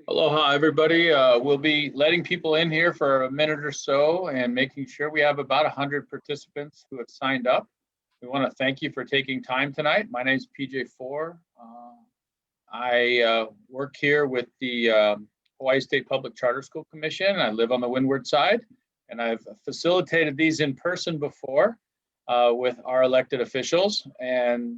Aloha, everybody. We'll be letting people in here for a minute or so and making sure we have about 100 participants who have signed up. We want to thank you for taking time tonight. My name is PJ4. I work here with the Hawaii State Public Charter School Commission. I live on the Windward side, and I've facilitated these in person before with our elected officials, and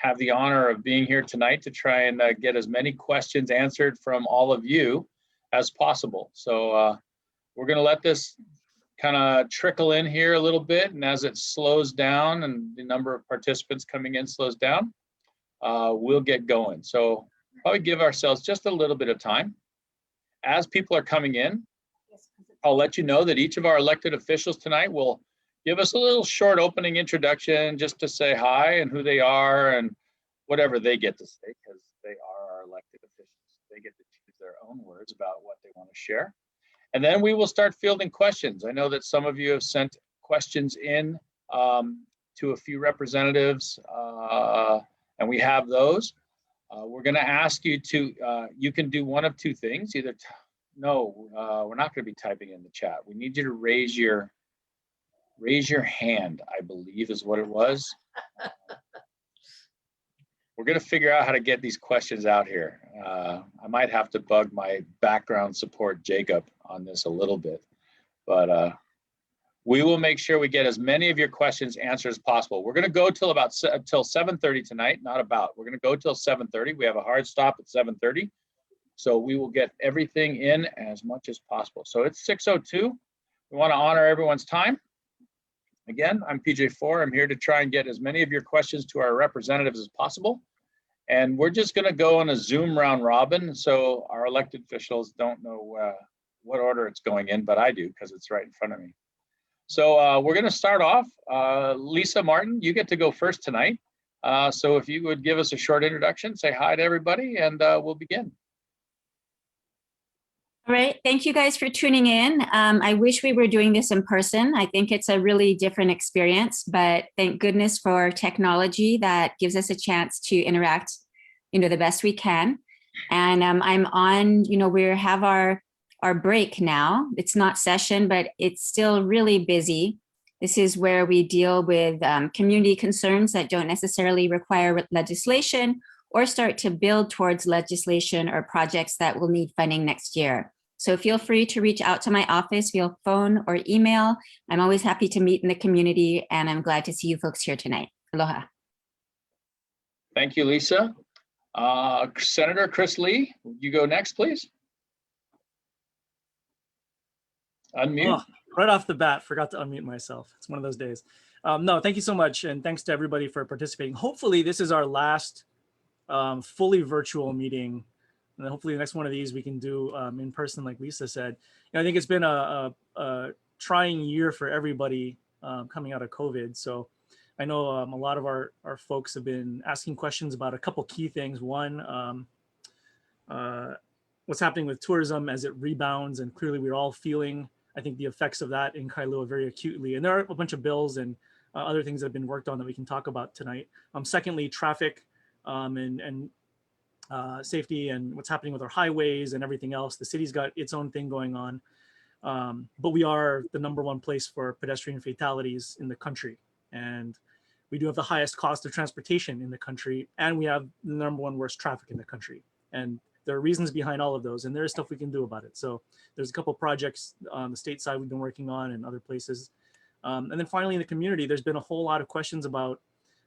have the honor of being here tonight to try and get as many questions answered from all of you as possible. So we're going to let this kind of trickle in here a little bit, and as it slows down and the number of participants coming in slows down, we'll get going. So probably give ourselves just a little bit of time. As people are coming in, I'll let you know that each of our elected officials tonight will give us a little short opening introduction just to say hi and who they are and whatever they get to say, because they are our elected officials. They get to choose their own words about what they want to share. And then we will start fielding questions. I know that some of you have sent questions in to a few representatives, and we have those. We're going to ask you to, you can do one of two things. Either, no, we're not going to be typing in the chat. We need you to raise your hand, I believe is what it was. We're going to figure out how to get these questions out here. I might have to bug my background support, Jacob, on this a little bit, but we will make sure we get as many of your questions answered as possible. We're going to go till 7:30 tonight, not about. We're going to go till 7:30. We have a hard stop at 7:30, so we will get everything in as much as possible. So it's 6:02. We want to honor everyone's time. Again, I'm PJ4. I'm here to try and get as many of your questions to our representatives as possible. And we're just going to go on a Zoom round robin. So our elected officials don't know what order it's going in, but I do because it's right in front of me. So we're going to start off. Lisa Marten, you get to go first tonight. So if you would give us a short introduction, say hi to everybody, and we'll begin. All right, thank you guys for tuning in. I wish we were doing this in person. I think it's a really different experience, but thank goodness for technology that gives us a chance to interact, the best we can. And I'm on, we have our break now. It's not session, but it's still really busy. This is where we deal with community concerns that don't necessarily require legislation or start to build towards legislation or projects that will need funding next year. So feel free to reach out to my office via phone or email. I'm always happy to meet in the community, and I'm glad to see you folks here tonight. Aloha. Thank you, Lisa. Senator Chris Lee, you go next, please. Unmute. Oh, right off the bat, forgot to unmute myself. It's one of those days. No, thank you so much, and thanks to everybody for participating. Hopefully, this is our last fully virtual meeting. And hopefully the next one of these we can do in person, like Lisa said. I think it's been a trying year for everybody coming out of COVID. So I know a lot of our folks have been asking questions about a couple key things. One, what's happening with tourism as it rebounds, and clearly we're all feeling, I think, the effects of that in Kailua very acutely. And there are a bunch of bills and other things that have been worked on that we can talk about tonight. Secondly, traffic and safety and what's happening with our highways and everything else. The city's got its own thing going on, but we are the #1 place for pedestrian fatalities in the country. And we do have the highest cost of transportation in the country, and we have the #1 worst traffic in the country. And there are reasons behind all of those, and there is stuff we can do about it. So there's a couple projects on the state side we've been working on and other places. And then finally in the community, there's been a whole lot of questions about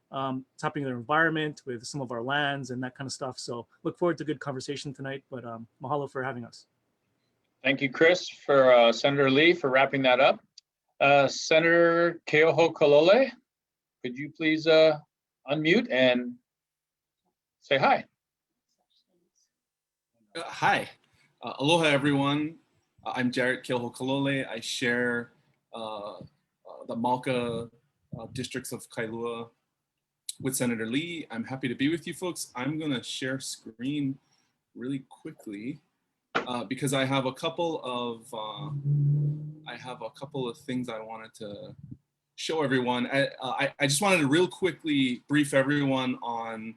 what's happening in the environment with some of our lands and that kind of stuff. So look forward to a good conversation tonight, but mahalo for having us. Thank you, Chris, for Senator Lee for wrapping that up. Senator Keohokalole, could you please unmute and say hi? Hi, aloha everyone. I'm Jarrett Keohokalole. I share the Malka districts of Kailua with Senator Lee. I'm happy to be with you folks. I'm gonna share screen really quickly because I have a couple of things I wanted to show everyone. I just wanted to real quickly brief everyone on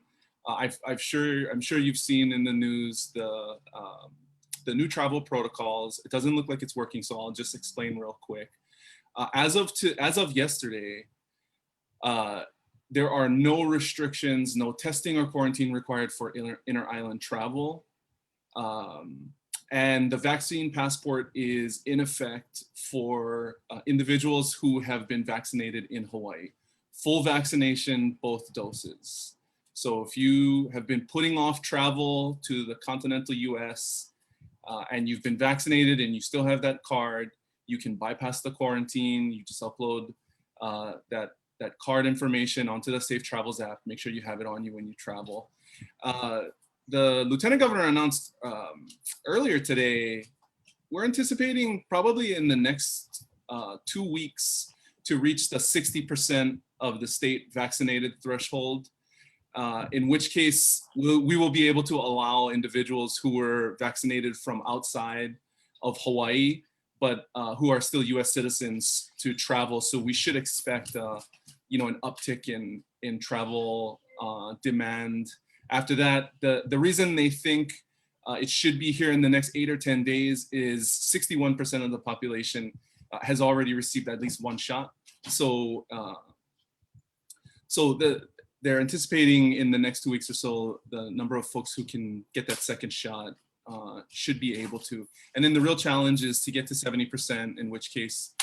I'm sure you've seen in the news the new travel protocols. It doesn't look like it's working, so I'll just explain real quick. As of yesterday, there are no restrictions, no testing or quarantine required for inter-island travel. And the vaccine passport is in effect for individuals who have been vaccinated in Hawaii. Full vaccination, both doses. So if you have been putting off travel to the continental US and you've been vaccinated and you still have that card, you can bypass the quarantine. You just upload that card information onto the Safe Travels app. Make sure you have it on you when you travel. The Lieutenant Governor announced earlier today, we're anticipating probably in the next 2 weeks to reach the 60% of the state vaccinated threshold, in which case we will be able to allow individuals who were vaccinated from outside of Hawaii, but who are still US citizens to travel. So we should expect an uptick in travel demand. After that, the reason they think it should be here in the next 8 or 10 days is 61% of the population has already received at least one shot. So, they're anticipating in the next 2 weeks or so, the number of folks who can get that second shot should be able to. And then the real challenge is to get to 70%, in which case,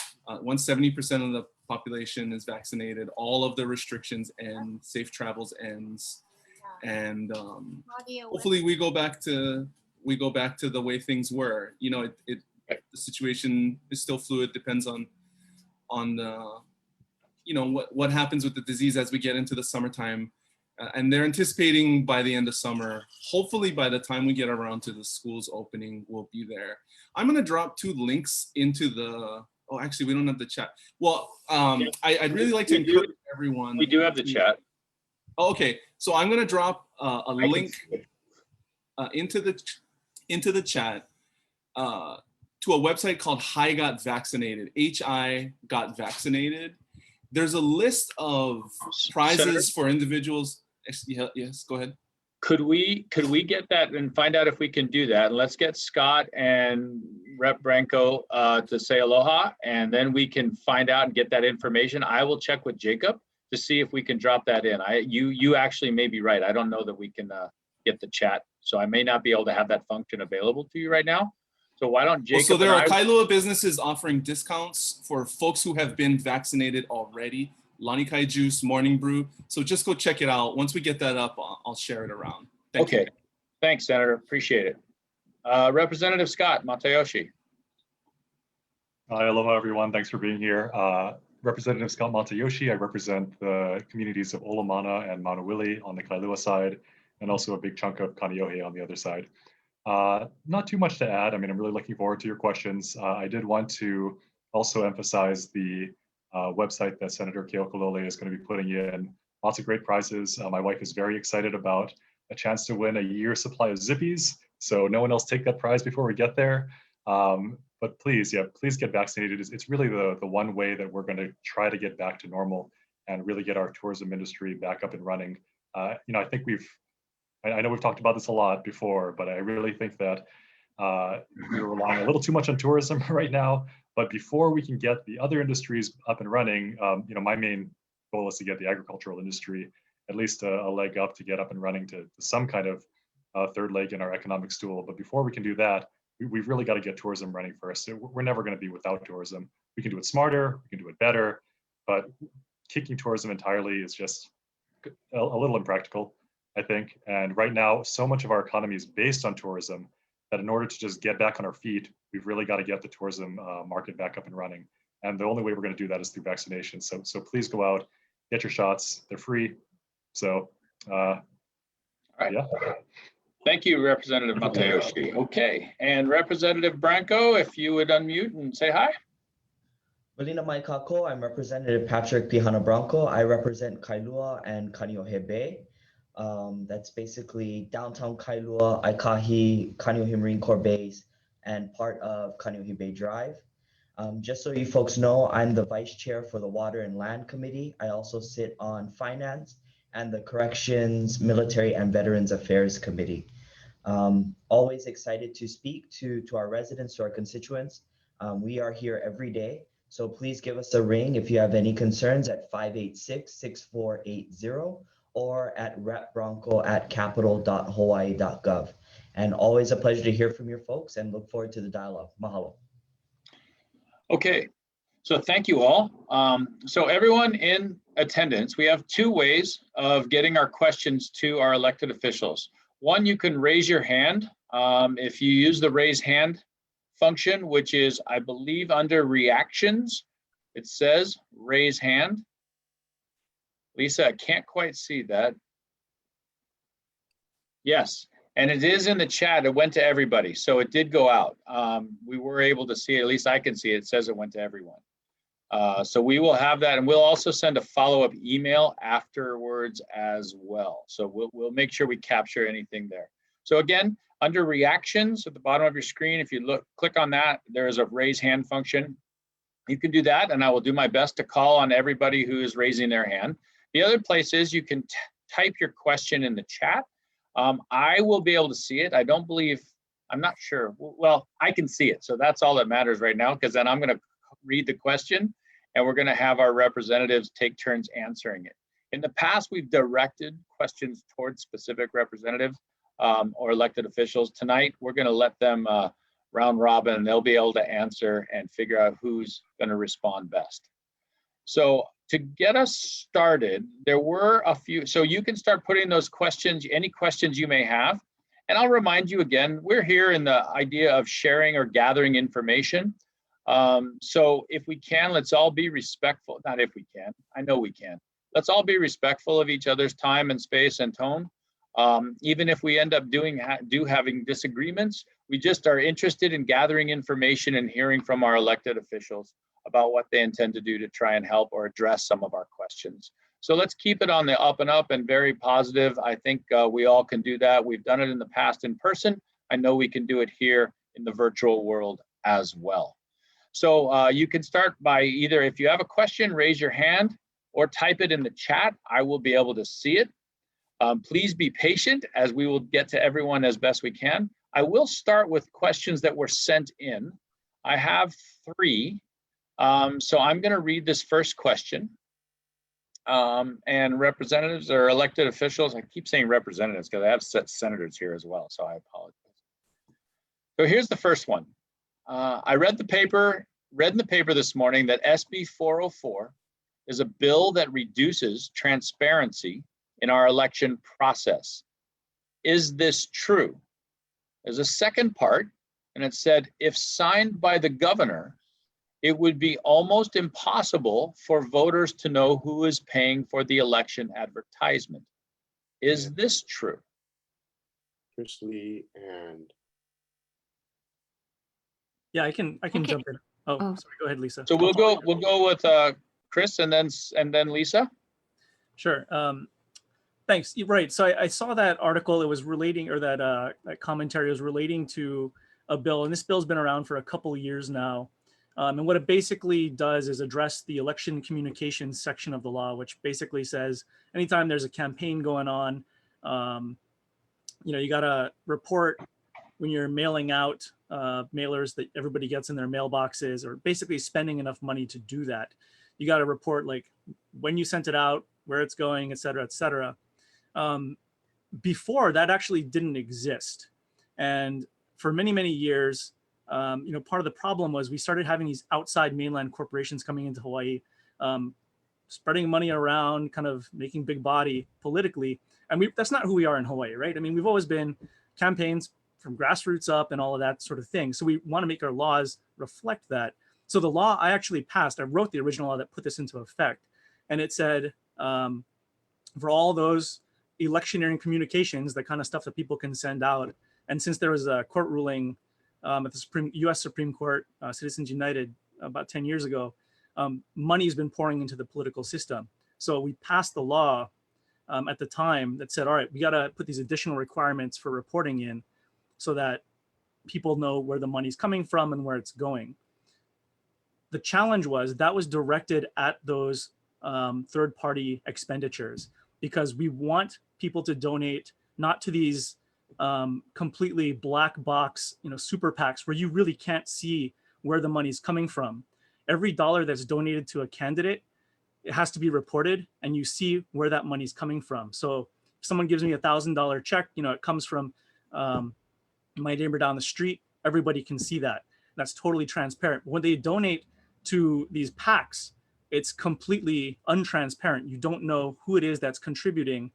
once 70% of the population is vaccinated, all of the restrictions end, Safe Travels ends. And hopefully we go back to the way things were. The situation is still fluid, depends on what happens with the disease as we get into the summertime. And they're anticipating by the end of summer, hopefully by the time we get around to the schools opening, we'll be there. I'm gonna drop 2 links into oh, actually we don't have the chat. Well, I'd really like to encourage everyone. We do have the chat. Oh, okay, so I'm gonna drop a link into the chat to a website called Hi Got Vaccinated, HI Got Vaccinated. There's a list of prizes Senator? for individuals. Yes, go ahead. Could we get that and find out if we can do that? And let's get Scott and Rep Branco to say aloha, and then we can find out and get that information. I will check with Jacob to see if we can drop that in. You actually may be right. I don't know that we can get the chat, so I may not be able to have that function available to you right now. So why don't Jacob? So there are Kailua businesses offering discounts for folks who have been vaccinated already. Lanikai Juice, Morning Brew. So just go check it out. Once we get that up, I'll share it around. Thank you. Thanks, Senator. Appreciate it. Representative Scot, Matayoshi. Hi, aloha everyone. Thanks for being here. Representative Scot Matayoshi. I represent the communities of Olamana and Manawili on the Kailua side, and also a big chunk of Kaneohe on the other side. Not too much to add. I mean, I'm really looking forward to your questions. I did want to also emphasize the website that Senator Keohokalole is going to be putting in. Lots of great prizes. My wife is very excited about a chance to win a year's supply of Zippies. So no one else take that prize before we get there. But please, please get vaccinated. It's really the one way that we're going to try to get back to normal and really get our tourism industry back up and running. I think I know we've talked about this a lot before, but I really think that we're relying a little too much on tourism right now. But before we can get the other industries up and running, my main goal is to get the agricultural industry at least a leg up to get up and running to some kind of third leg in our economic stool. But before we can do that, we've really got to get tourism running first. We're never going to be without tourism. We can do it smarter, we can do it better, but kicking tourism entirely is just a little impractical, I think. And right now, so much of our economy is based on tourism that in order to just get back on our feet, we've really got to get the tourism market back up and running. And the only way we're going to do that is through vaccination. So please go out, get your shots. They're free. So, All right. Yeah. Thank you, Representative Matayoshi. Okay, and Representative Branco, if you would unmute and say hi. Malina mai kako, I'm Representative Patrick Pihana Branco. I represent Kailua and Kaneohe Bay. That's basically downtown Kailua, Aikahi, Kaneohe Marine Corps Base, and part of Kaneohe Bay Drive. Just so you folks know, I'm the Vice Chair for the Water and Land Committee. I also sit on Finance and the Corrections, Military, and Veterans Affairs Committee. Always excited to speak to our residents, to our constituents. We are here every day, so please give us a ring if you have any concerns at 586-6480 or at repbronco@capital.hawaii.gov. And always a pleasure to hear from your folks and look forward to the dialogue. Mahalo. Okay, so thank you all. So everyone in attendance, we have two ways of getting our questions to our elected officials. One, you can raise your hand. If you use the raise hand function, which is, I believe, under reactions, it says raise hand. Lisa, I can't quite see that. Yes, and it is in the chat. It went to everybody, so it did go out. We were able to see it, at least I can see it. It says it went to everyone. So we will have that, and we'll also send a follow-up email afterwards as well. So we'll make sure we capture anything there. So again, under reactions at the bottom of your screen, if you click on that, there is a raise hand function. You can do that, and I will do my best to call on everybody who is raising their hand. The other place is you can type your question in the chat. I will be able to see it. I'm not sure. Well, I can see it, so that's all that matters right now, because then I'm going to read the question, and we're going to have our representatives take turns answering it. In the past, we've directed questions towards specific representatives or elected officials. Tonight, we're going to let them round robin, and they'll be able to answer and figure out who's going to respond best. So to get us started, there were a few, so you can start putting those questions, any questions you may have. And I'll remind you again, we're here in the idea of sharing or gathering information. So if we can, let's all be respectful. Not if we can, I know we can. Let's all be respectful of each other's time and space and tone. Even if we end up having disagreements, we just are interested in gathering information and hearing from our elected officials about what they intend to do to try and help or address some of our questions. So let's keep it on the up and up and very positive. I think we all can do that. We've done it in the past in person. I know we can do it here in the virtual world as well. So you can start by either, if you have a question, raise your hand or type it in the chat. I will be able to see it. Please be patient as we will get to everyone as best we can. I will start with questions that were sent in. I have 3. So I'm going to read this first question. And representatives or elected officials, I keep saying representatives because I have senators here as well, so I apologize. So here's the first one. I read in the paper this morning that SB 404 is a bill that reduces transparency in our election process. Is this true? There's a second part, and it said, if signed by the governor, it would be almost impossible for voters to know who is paying for the election advertisement. Is this true? Chris Lee and Yeah, I can Okay. jump in. Oh, sorry, go ahead, Lisa. So we'll go with Chris and then Lisa. Sure. Thanks. You're right. So I saw that article. It was relating, or that commentary was relating to a bill, and this bill's been around for a couple of years now. And what it basically does is address the election communications section of the law, which basically says anytime there's a campaign going on, you got to report when you're mailing out mailers that everybody gets in their mailboxes, or basically spending enough money to do that. You got to report like when you sent it out, where it's going, et cetera, et cetera. Before, that actually didn't exist. And for many, many years, part of the problem was we started having these outside mainland corporations coming into Hawaii, spreading money around, kind of making big body politically. And that's not who we are in Hawaii, right? I mean, we've always been campaigns from grassroots up and all of that sort of thing. So we want to make our laws reflect that. So the law I actually passed, I wrote the original law that put this into effect. And it said, for all those electioneering communications, the kind of stuff that people can send out. And since there was a court ruling at the US Supreme Court, Citizens United, about 10 years ago, money's been pouring into the political system. So we passed the law at the time that said, all right, we got to put these additional requirements for reporting in so that people know where the money's coming from and where it's going. The challenge was that was directed at those third-party expenditures. because we want people to donate not to these completely black box, super PACs where you really can't see where the money's coming from. Every dollar that's donated to a candidate, it has to be reported, and you see where that money's coming from. So if someone gives me $1,000 check, it comes from my neighbor down the street, everybody can see that. That's totally transparent. When they donate to these PACs, it's completely untransparent. You don't know who it is that's contributing.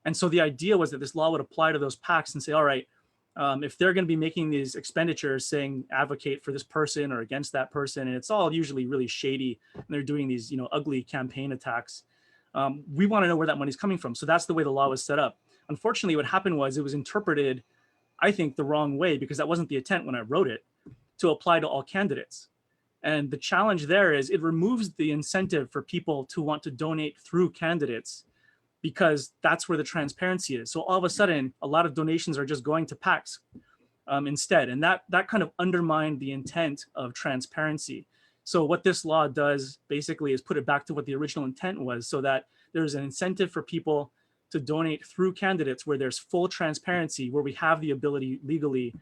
And so the idea was that this law would apply to those PACs and say, all right, if they're going to be making these expenditures saying advocate for this person or against that person, and it's all usually really shady, and they're doing these ugly campaign attacks, we want to know where that money's coming from. So that's the way the law was set up. Unfortunately, what happened was it was interpreted, I think, the wrong way, because that wasn't the intent when I wrote it, to apply to all candidates. And the challenge there is it removes the incentive for people to want to donate through candidates, because that's where the transparency is. So all of a sudden, a lot of donations are just going to PACs instead. And that kind of undermined the intent of transparency. So what this law does basically is put it back to what the original intent was, so that there's an incentive for people to donate through candidates where there's full transparency, where we have the ability legally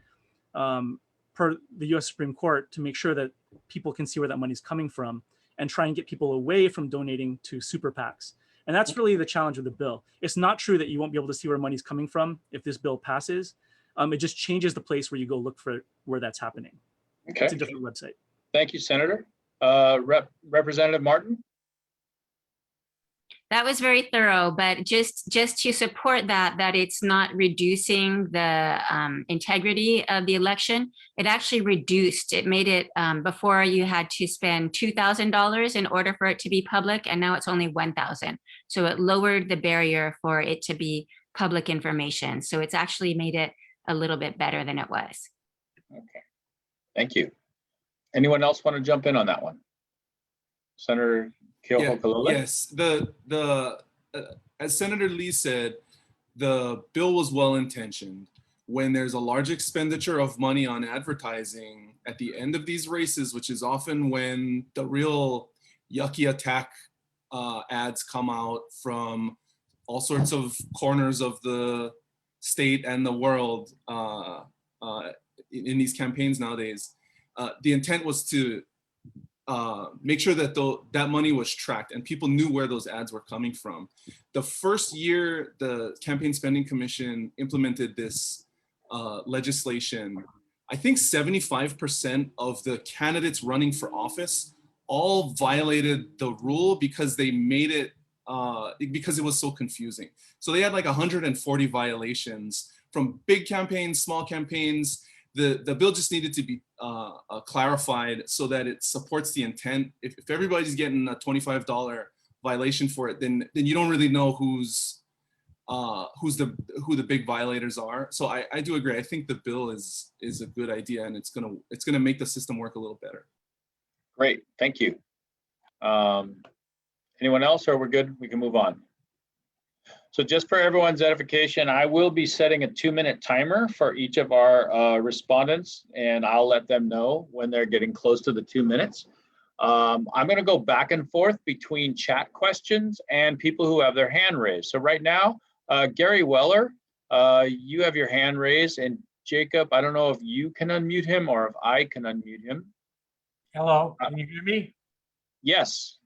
per the US Supreme Court to make sure that people can see where that money's coming from, and try and get people away from donating to super PACs. And that's really the challenge with the bill. It's not true that you won't be able to see where money's coming from if this bill passes. It just changes the place where you go look for where that's happening. Okay. It's a different website. Thank you, Senator. Representative Marten? That was very thorough, but just to support that it's not reducing the integrity of the election, it actually reduced. It made it, before you had to spend $2,000 in order for it to be public, and now it's only $1,000. So it lowered the barrier for it to be public information. So it's actually made it a little bit better than it was. Okay, thank you. Anyone else want to jump in on that one? Senator Keohokalole? Yes, as Senator Lee said, the bill was well-intentioned. When there's a large expenditure of money on advertising at the end of these races, which is often when the real yucky attack ads come out from all sorts of corners of the state and the world in these campaigns nowadays, the intent was to make sure that that money was tracked and people knew where those ads were coming from. The first year the Campaign Spending Commission implemented this legislation, I think 75% of the candidates running for office all violated the rule because they made it, because it was so confusing. So they had like 140 violations from big campaigns, small campaigns. The bill just needed to be clarified so that it supports the intent. If everybody's getting a $25 violation for it, then you don't really know who the big violators are. So I do agree. I think the bill is a good idea, and it's gonna make the system work a little better. Great, thank you. Anyone else, or we're good? We can move on. So just for everyone's edification, I will be setting a 2-minute timer for each of our respondents, and I'll let them know when they're getting close to the 2 minutes. I'm going to go back and forth between chat questions and people who have their hand raised. So right now, Gary Weller, you have your hand raised, and Jacob, I don't know if you can unmute him or if I can unmute him. Hello, can you hear me? Yes.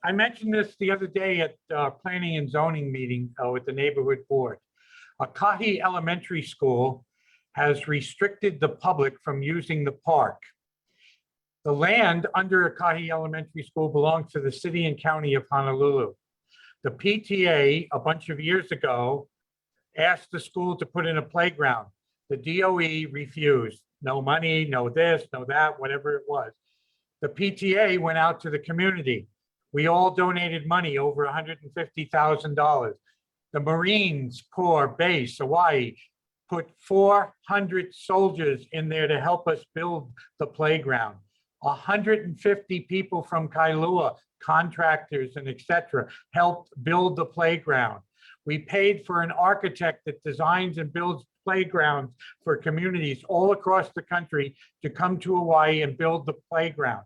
I mentioned this the other day at planning and zoning meeting with the neighborhood board. Kahi Elementary School has restricted the public from using the park. The land under Kahi Elementary School belongs to the city and county of Honolulu. The PTA a bunch of years ago asked the school to put in a playground. The DOE refused. No money, no this, no that, whatever it was. The PTA went out to the community. We all donated money, over $150,000. The Marines Corps base, Hawaii, put 400 soldiers in there to help us build the playground. 150 people from Kailua, contractors and etc., helped build the playground. We paid for an architect that designs and builds playgrounds for communities all across the country to come to Hawaii and build the playground.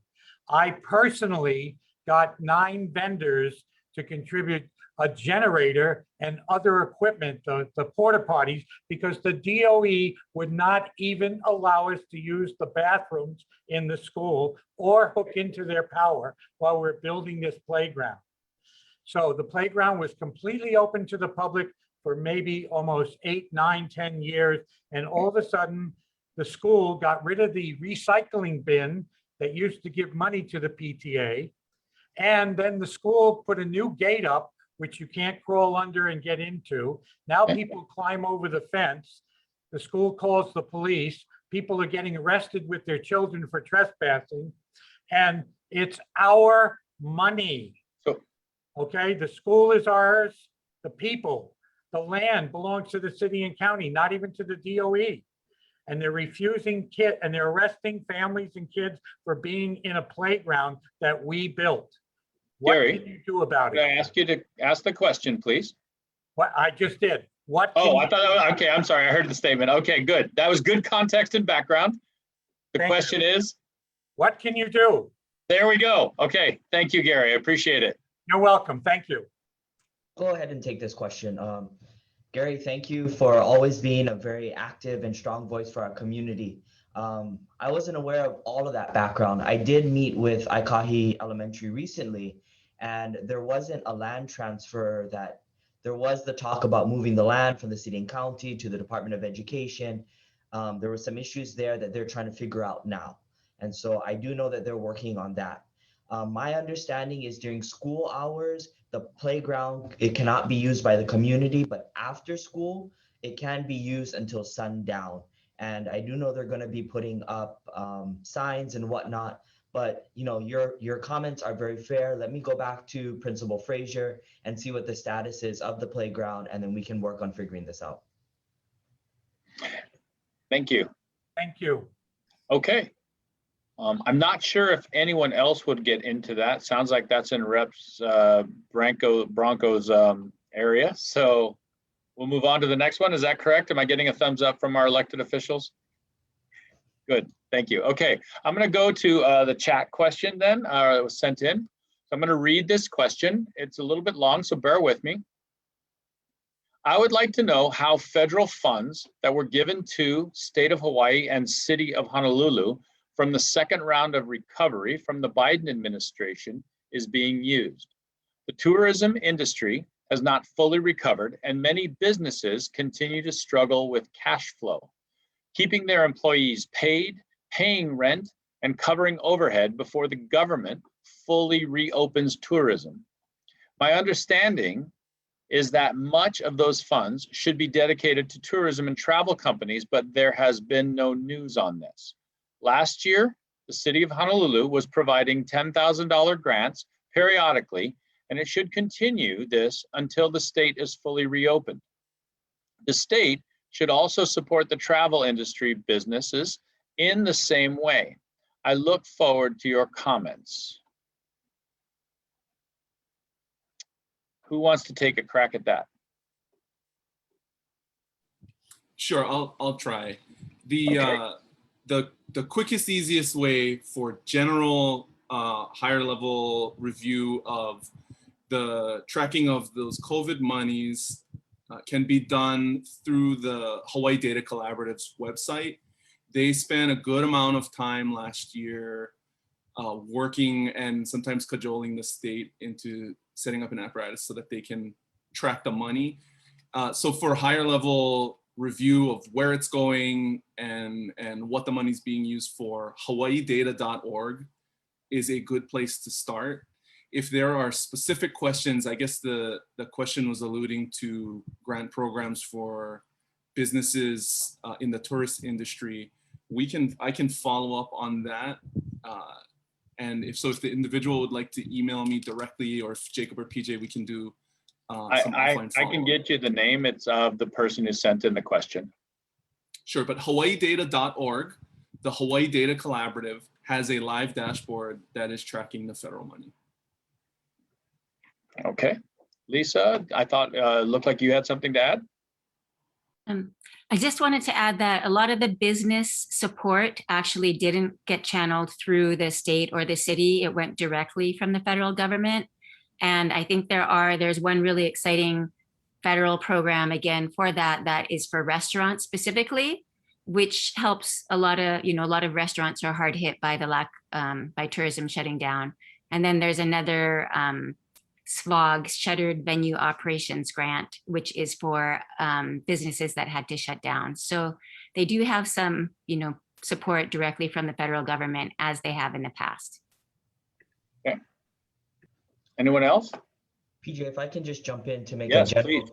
I personally got 9 vendors to contribute a generator and other equipment, the porta potties, because the DOE would not even allow us to use the bathrooms in the school or hook into their power while we're building this playground. So the playground was completely open to the public for maybe almost 8, 9, 10 years. And all of a sudden, the school got rid of the recycling bin that used to give money to the PTA. And then the school put a new gate up, which you can't crawl under and get into. Now people climb over the fence. The school calls the police. People are getting arrested with their children for trespassing. And it's our money. Okay, the school is ours, the people, the land belongs to the city and county, not even to the DOE. And they're refusing and they're arresting families and kids for being in a playground that we built. What Gary, can you do about Could I it? ask you to ask the question, please? What I just did. What? Oh, can I you thought, that was, okay, I'm sorry, I heard the statement. Okay, good. That was good context and background. The Thank question is, What can you do? there we go. Okay, thank you, Gary, I appreciate it. You're welcome. Thank you. Go ahead and take this question. Gary, thank you for always being a very active and strong voice for our community. I wasn't aware of all of that background. I did meet with Aikahi Elementary recently, and there wasn't a land transfer that there was the talk about moving the land from the city and county to the Department of Education. There were some issues there that they're trying to figure out now. And so I do know that they're working on that. My understanding is during school hours, the playground, it cannot be used by the community, but after school, it can be used until sundown. And I do know they're going to be putting up signs and whatnot, but you know, your comments are very fair. Let me go back to Principal Frazier and see what the status is of the playground, and then we can work on figuring this out. Thank you. Thank you. Okay. I'm not sure if anyone else would get into that. Sounds like that's in Reps Branco's area. So we'll move on to the next one. Is that correct? Am I getting a thumbs up from our elected officials? Good, thank you. Okay, I'm gonna go to the chat question then, that was sent in. So I'm gonna read this question. It's a little bit long, so bear with me. I would like to know how federal funds that were given to State of Hawaii and City of Honolulu from the second round of recovery from the Biden administration is being used. The tourism industry has not fully recovered, and many businesses continue to struggle with cash flow, keeping their employees paid, paying rent, and covering overhead before the government fully reopens tourism. My understanding is that much of those funds should be dedicated to tourism and travel companies, but there has been no news on this. Last year, the City of Honolulu was providing $10,000 grants periodically, and it should continue this until the state is fully reopened. The state should also support the travel industry businesses in the same way. I look forward to your comments. Who wants to take a crack at that? Sure, I'll try. Okay. The quickest, easiest way for general higher level review of the tracking of those COVID monies can be done through the Hawaii Data Collaborative's website. They spent a good amount of time last year working and sometimes cajoling the state into setting up an apparatus so that they can track the money. So for higher level review of where it's going and what the money's being used for, hawaiidata.org is a good place to start. If there are specific questions, I guess the question was alluding to grant programs for businesses in the tourist industry. I can follow up on that. And if the individual would like to email me directly, or if Jacob or PJ, we can do some offline I can get you the name. It's of the person who sent in the question. Sure, but hawaiidata.org, the Hawaii Data Collaborative, has a live dashboard that is tracking the federal money. Okay. Lisa, I thought looked like you had something to add. I just wanted to add that a lot of the business support actually didn't get channeled through the state or the city. It went directly from the federal government. And I think there's one really exciting federal program again for that is for restaurants specifically, which helps a lot of restaurants are hard hit by the lack by tourism shutting down. And then there's another SVOG, Shuttered Venue Operations Grant, which is for businesses that had to shut down. So they do have some, support directly from the federal government as they have in the past. Okay. Anyone else? PJ, if I can just jump in to make Yes, please.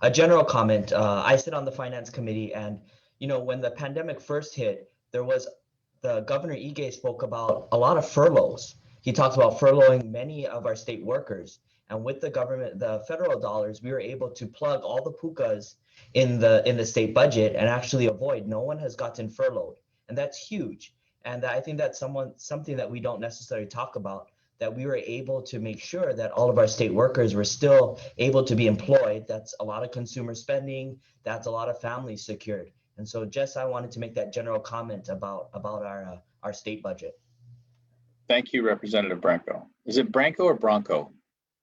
a general comment. I sit on the finance committee, and when the pandemic first hit, the Governor Ige spoke about a lot of furloughs. He talks about furloughing many of our state workers, and with the federal dollars, we were able to plug all the pukas in the state budget and actually avoid. No one has gotten furloughed, and that's huge. And I think that's something that we don't necessarily talk about, that we were able to make sure that all of our state workers were still able to be employed. That's a lot of consumer spending. That's a lot of families secured. And so I wanted to make that general comment about our state budget. Thank you, Representative Branco. Is it Branco or Bronco?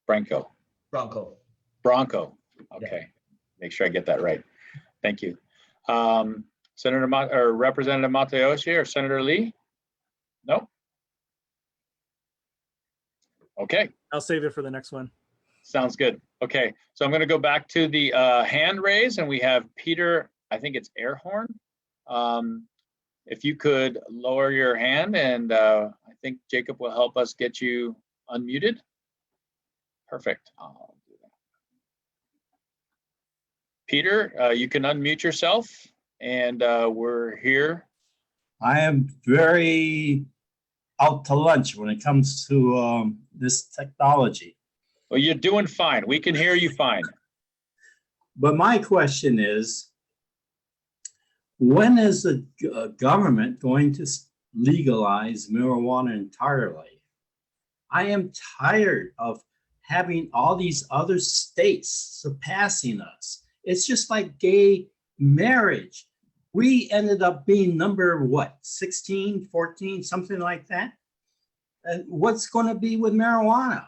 Branco. Branco. Bronco. Okay. Make sure I get that right. Thank you. Representative Matayoshi or Senator Lee? No? Okay. I'll save it for the next one. Sounds good. Okay. So I'm going to go back to the hand raise, and we have Peter, I think it's Airhorn. If you could lower your hand, and I think Jacob will help us get you unmuted. Perfect. I'll do that. Peter, you can unmute yourself, and we're here. I am very out to lunch when it comes to this technology. Well, you're doing fine. We can hear you fine. But my question is, when is the government going to legalize marijuana entirely? I am tired of having all these other states surpassing us. It's just like gay marriage. We ended up being number, 16, 14, something like that? And what's going to be with marijuana?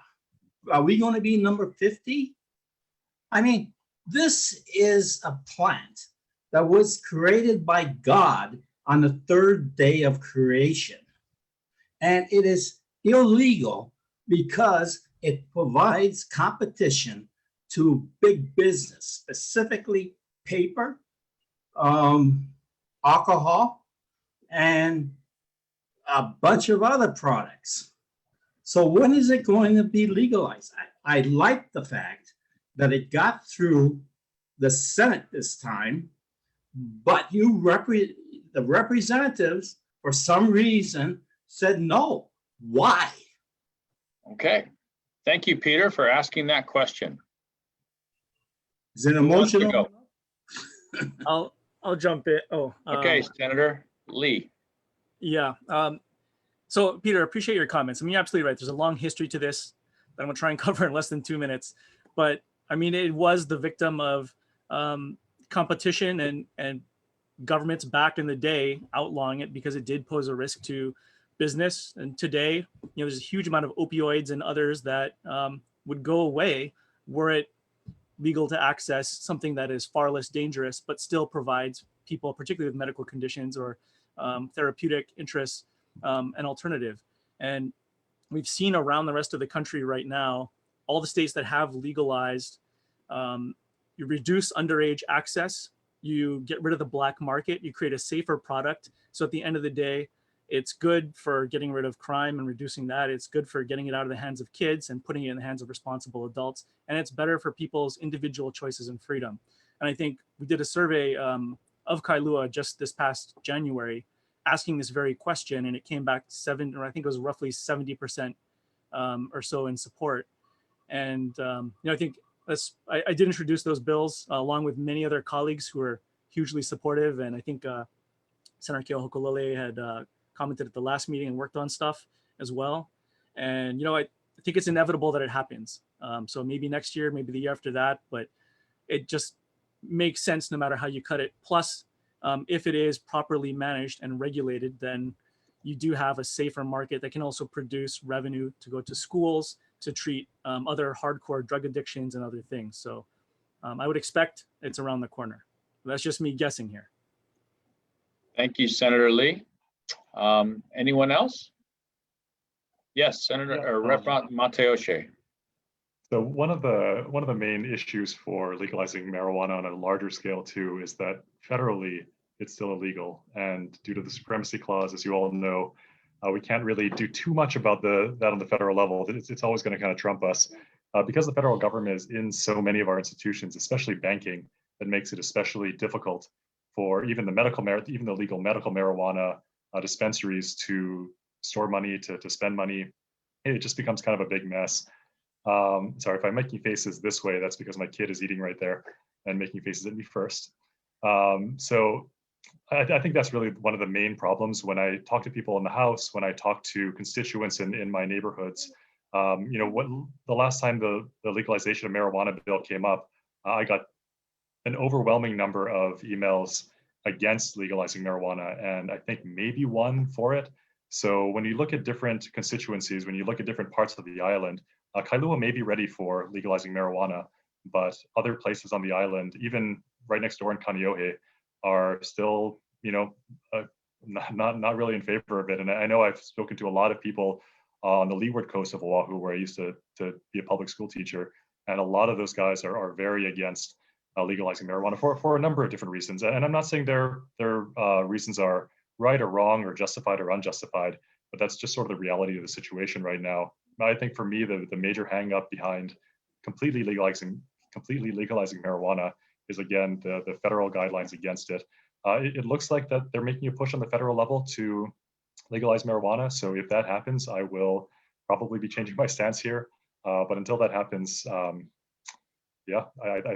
Are we going to be number 50? I mean, this is a plant that was created by God on the third day of creation. And it is illegal because it provides competition to big business, specifically paper, alcohol, and a bunch of other products. So when is it going to be legalized? I like the fact that it got through the Senate this time, but the representatives, for some reason, said no. Why? Okay. Thank you, Peter, for asking that question. Is it emotional? I'll jump in. Okay, Senator Lee. Yeah. So Peter, appreciate your comments. I mean, you're absolutely right. There's a long history to this that I'm gonna try and cover in less than 2 minutes. But I mean, it was the victim of competition and governments back in the day outlawing it because it did pose a risk to business. And today, there's a huge amount of opioids and others that would go away were it legal to access something that is far less dangerous, but still provides people, particularly with medical conditions or therapeutic interests, an alternative. And we've seen around the rest of the country right now, all the states that have legalized, you reduce underage access, you get rid of the black market, you create a safer product. So at the end of the day, it's good for getting rid of crime and reducing that. It's good for getting it out of the hands of kids and putting it in the hands of responsible adults. And it's better for people's individual choices and freedom. And I think we did a survey of Kailua just this past January, asking this very question, and it came back I think it was roughly 70% or so in support. And I think I did introduce those bills along with many other colleagues who are hugely supportive. And I think Senator Keohokalole had commented at the last meeting and worked on stuff as well. And I think it's inevitable that it happens. So maybe next year, maybe the year after that, but it just makes sense no matter how you cut it. Plus, if it is properly managed and regulated, then you do have a safer market that can also produce revenue to go to schools, to treat other hardcore drug addictions and other things. So I would expect it's around the corner. That's just me guessing here. Thank you, Senator Lee. Anyone else? Yes, Senator or Representative Matayoshi. So one of the main issues for legalizing marijuana on a larger scale too is that federally it's still illegal, and due to the supremacy clause, as you all know, we can't really do too much about that on the federal level. It's always going to kind of trump us because the federal government is in so many of our institutions, especially banking. That makes it especially difficult for even the legal medical marijuana dispensaries to store money, to spend money. It just becomes kind of a big mess. Sorry if I'm making faces this way, that's because my kid is eating right there and making faces at me first. So I think that's really one of the main problems when I talk to people in the House, when I talk to constituents in my neighborhoods. The last time the legalization of marijuana bill came up, I got an overwhelming number of emails against legalizing marijuana, and I think maybe one for it. So when you look at different constituencies, when you look at different parts of the island, Kailua may be ready for legalizing marijuana, but other places on the island, even right next door in Kaneohe, are still, not really in favor of it. And I know I've spoken to a lot of people on the leeward coast of Oahu, where I used to be a public school teacher, and a lot of those guys are very against legalizing marijuana for a number of different reasons. And I'm not saying their reasons are right or wrong or justified or unjustified, but that's just sort of the reality of the situation right now. I think for me, the major hang up behind completely legalizing marijuana is, again, the federal guidelines against it. It looks like that they're making a push on the federal level to legalize marijuana. So if that happens, I will probably be changing my stance here. But until that happens, I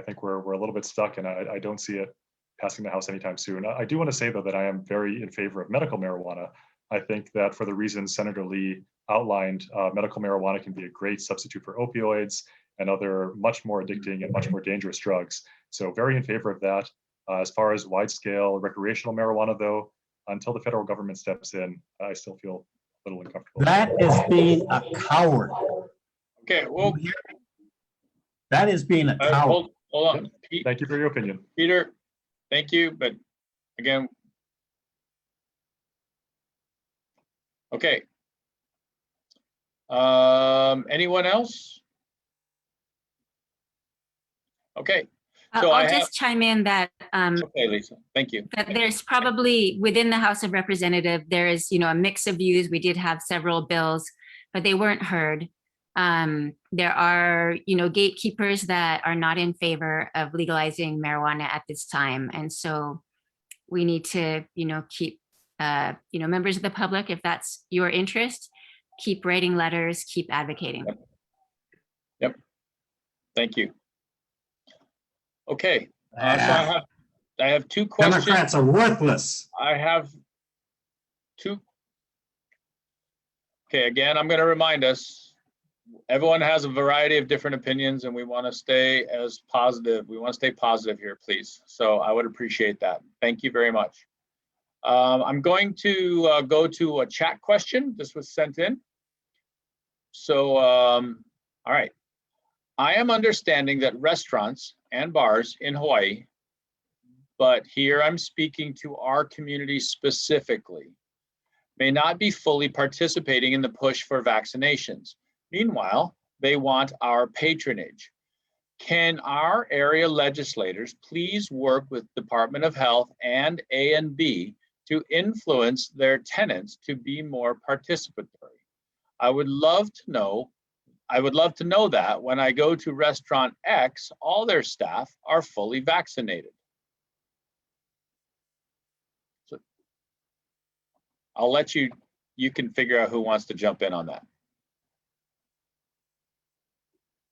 think we're a little bit stuck, and I don't see it passing the House anytime soon. I do want to say, though, that I am very in favor of medical marijuana. I think that for the reasons Senator Lee outlined, medical marijuana can be a great substitute for opioids and other much more addicting and much more dangerous drugs. So very in favor of that. As far as wide-scale recreational marijuana, though, until the federal government steps in, I still feel a little uncomfortable. That is being a coward. Okay, well, That is being a coward. hold on. Thank you for your opinion. Peter, thank you, but again. Okay. Anyone else? Okay. So I'll just chime in that okay, Lisa, thank you. that there's probably within the House of Representatives, there is, a mix of views. We did have several bills, but they weren't heard. There are, gatekeepers that are not in favor of legalizing marijuana at this time. And so we need to, keep, members of the public, if that's your interest, keep writing letters, keep advocating. Yep. Thank you. Okay. So I have two questions. Democrats are worthless. I have two. Okay, again, I'm going to remind us, everyone has a variety of different opinions, and we want to stay as positive. We want to stay positive here, please. So I would appreciate that. Thank you very much. I'm going to go to a chat question. This was sent in. So, all right. I am understanding that restaurants and bars in Hawaii, but here I'm speaking to our community specifically, may not be fully participating in the push for vaccinations. Meanwhile, they want our patronage. Can our area legislators please work with Department of Health and A&B to influence their tenants to be more participatory? I would love to know that when I go to restaurant X, all their staff are fully vaccinated. So I'll let you can figure out who wants to jump in on that.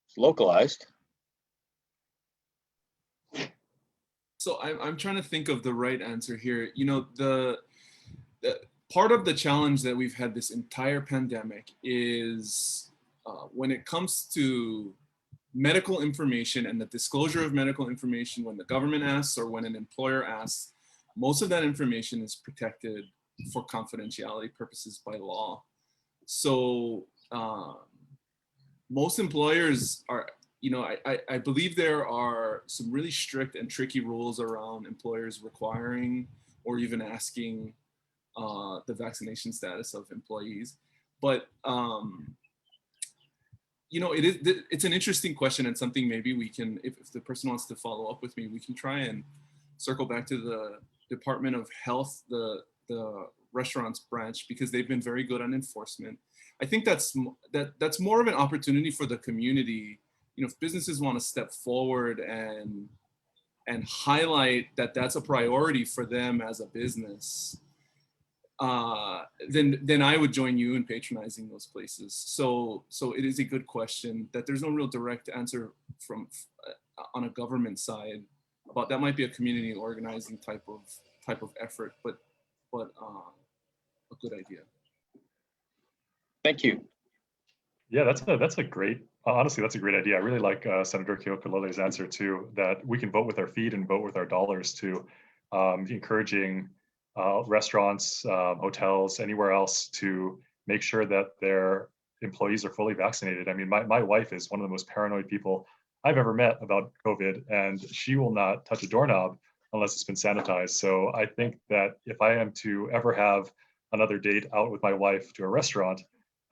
It's localized. So I'm trying to think of the right answer here. The part of the challenge that we've had this entire pandemic is when it comes to medical information and the disclosure of medical information, when the government asks or when an employer asks, most of that information is protected for confidentiality purposes by law. So most employers are, I believe there are some really strict and tricky rules around employers requiring or even asking the vaccination status of employees. But it's an interesting question, and something maybe we can, if the person wants to follow up with me, we can try and circle back to the Department of Health, the restaurants branch, because they've been very good on enforcement. I think that's more of an opportunity for the community. If businesses want to step forward and highlight that that's a priority for them as a business, then I would join you in patronizing those places. So it is a good question that there's no real direct answer from on a government side about. That might be a community organizing type of effort, but a good idea. Thank you. Yeah, that's a great, honestly, that's a great idea. I really like Senator Keohakalole's answer too, that we can vote with our feet and vote with our dollars too, encouraging restaurants, hotels, anywhere else to make sure that their employees are fully vaccinated. I mean, my wife is one of the most paranoid people I've ever met about COVID, and she will not touch a doorknob unless it's been sanitized. So I think that if I am to ever have another date out with my wife to a restaurant,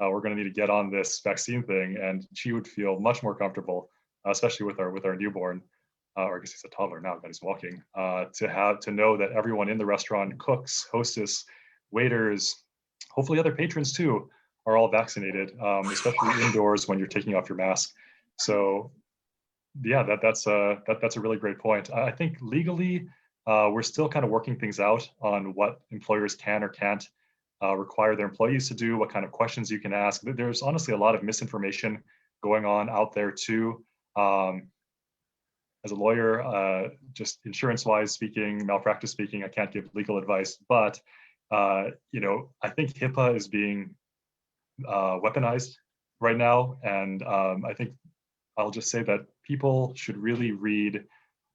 we're going to need to get on this vaccine thing, and she would feel much more comfortable, especially with our newborn, or I guess he's a toddler now that he's walking, to know that everyone in the restaurant, cooks, hostess, waiters, hopefully other patrons too, are all vaccinated, especially indoors when you're taking off your mask. So yeah, that's a really great point. I think legally, we're still kind of working things out on what employers can or can't require their employees to do, what kind of questions you can ask. There's honestly a lot of misinformation going on out there too. As a lawyer, just insurance-wise speaking, malpractice speaking, I can't give legal advice, but I think HIPAA is being weaponized right now, and I think I'll just say that people should really read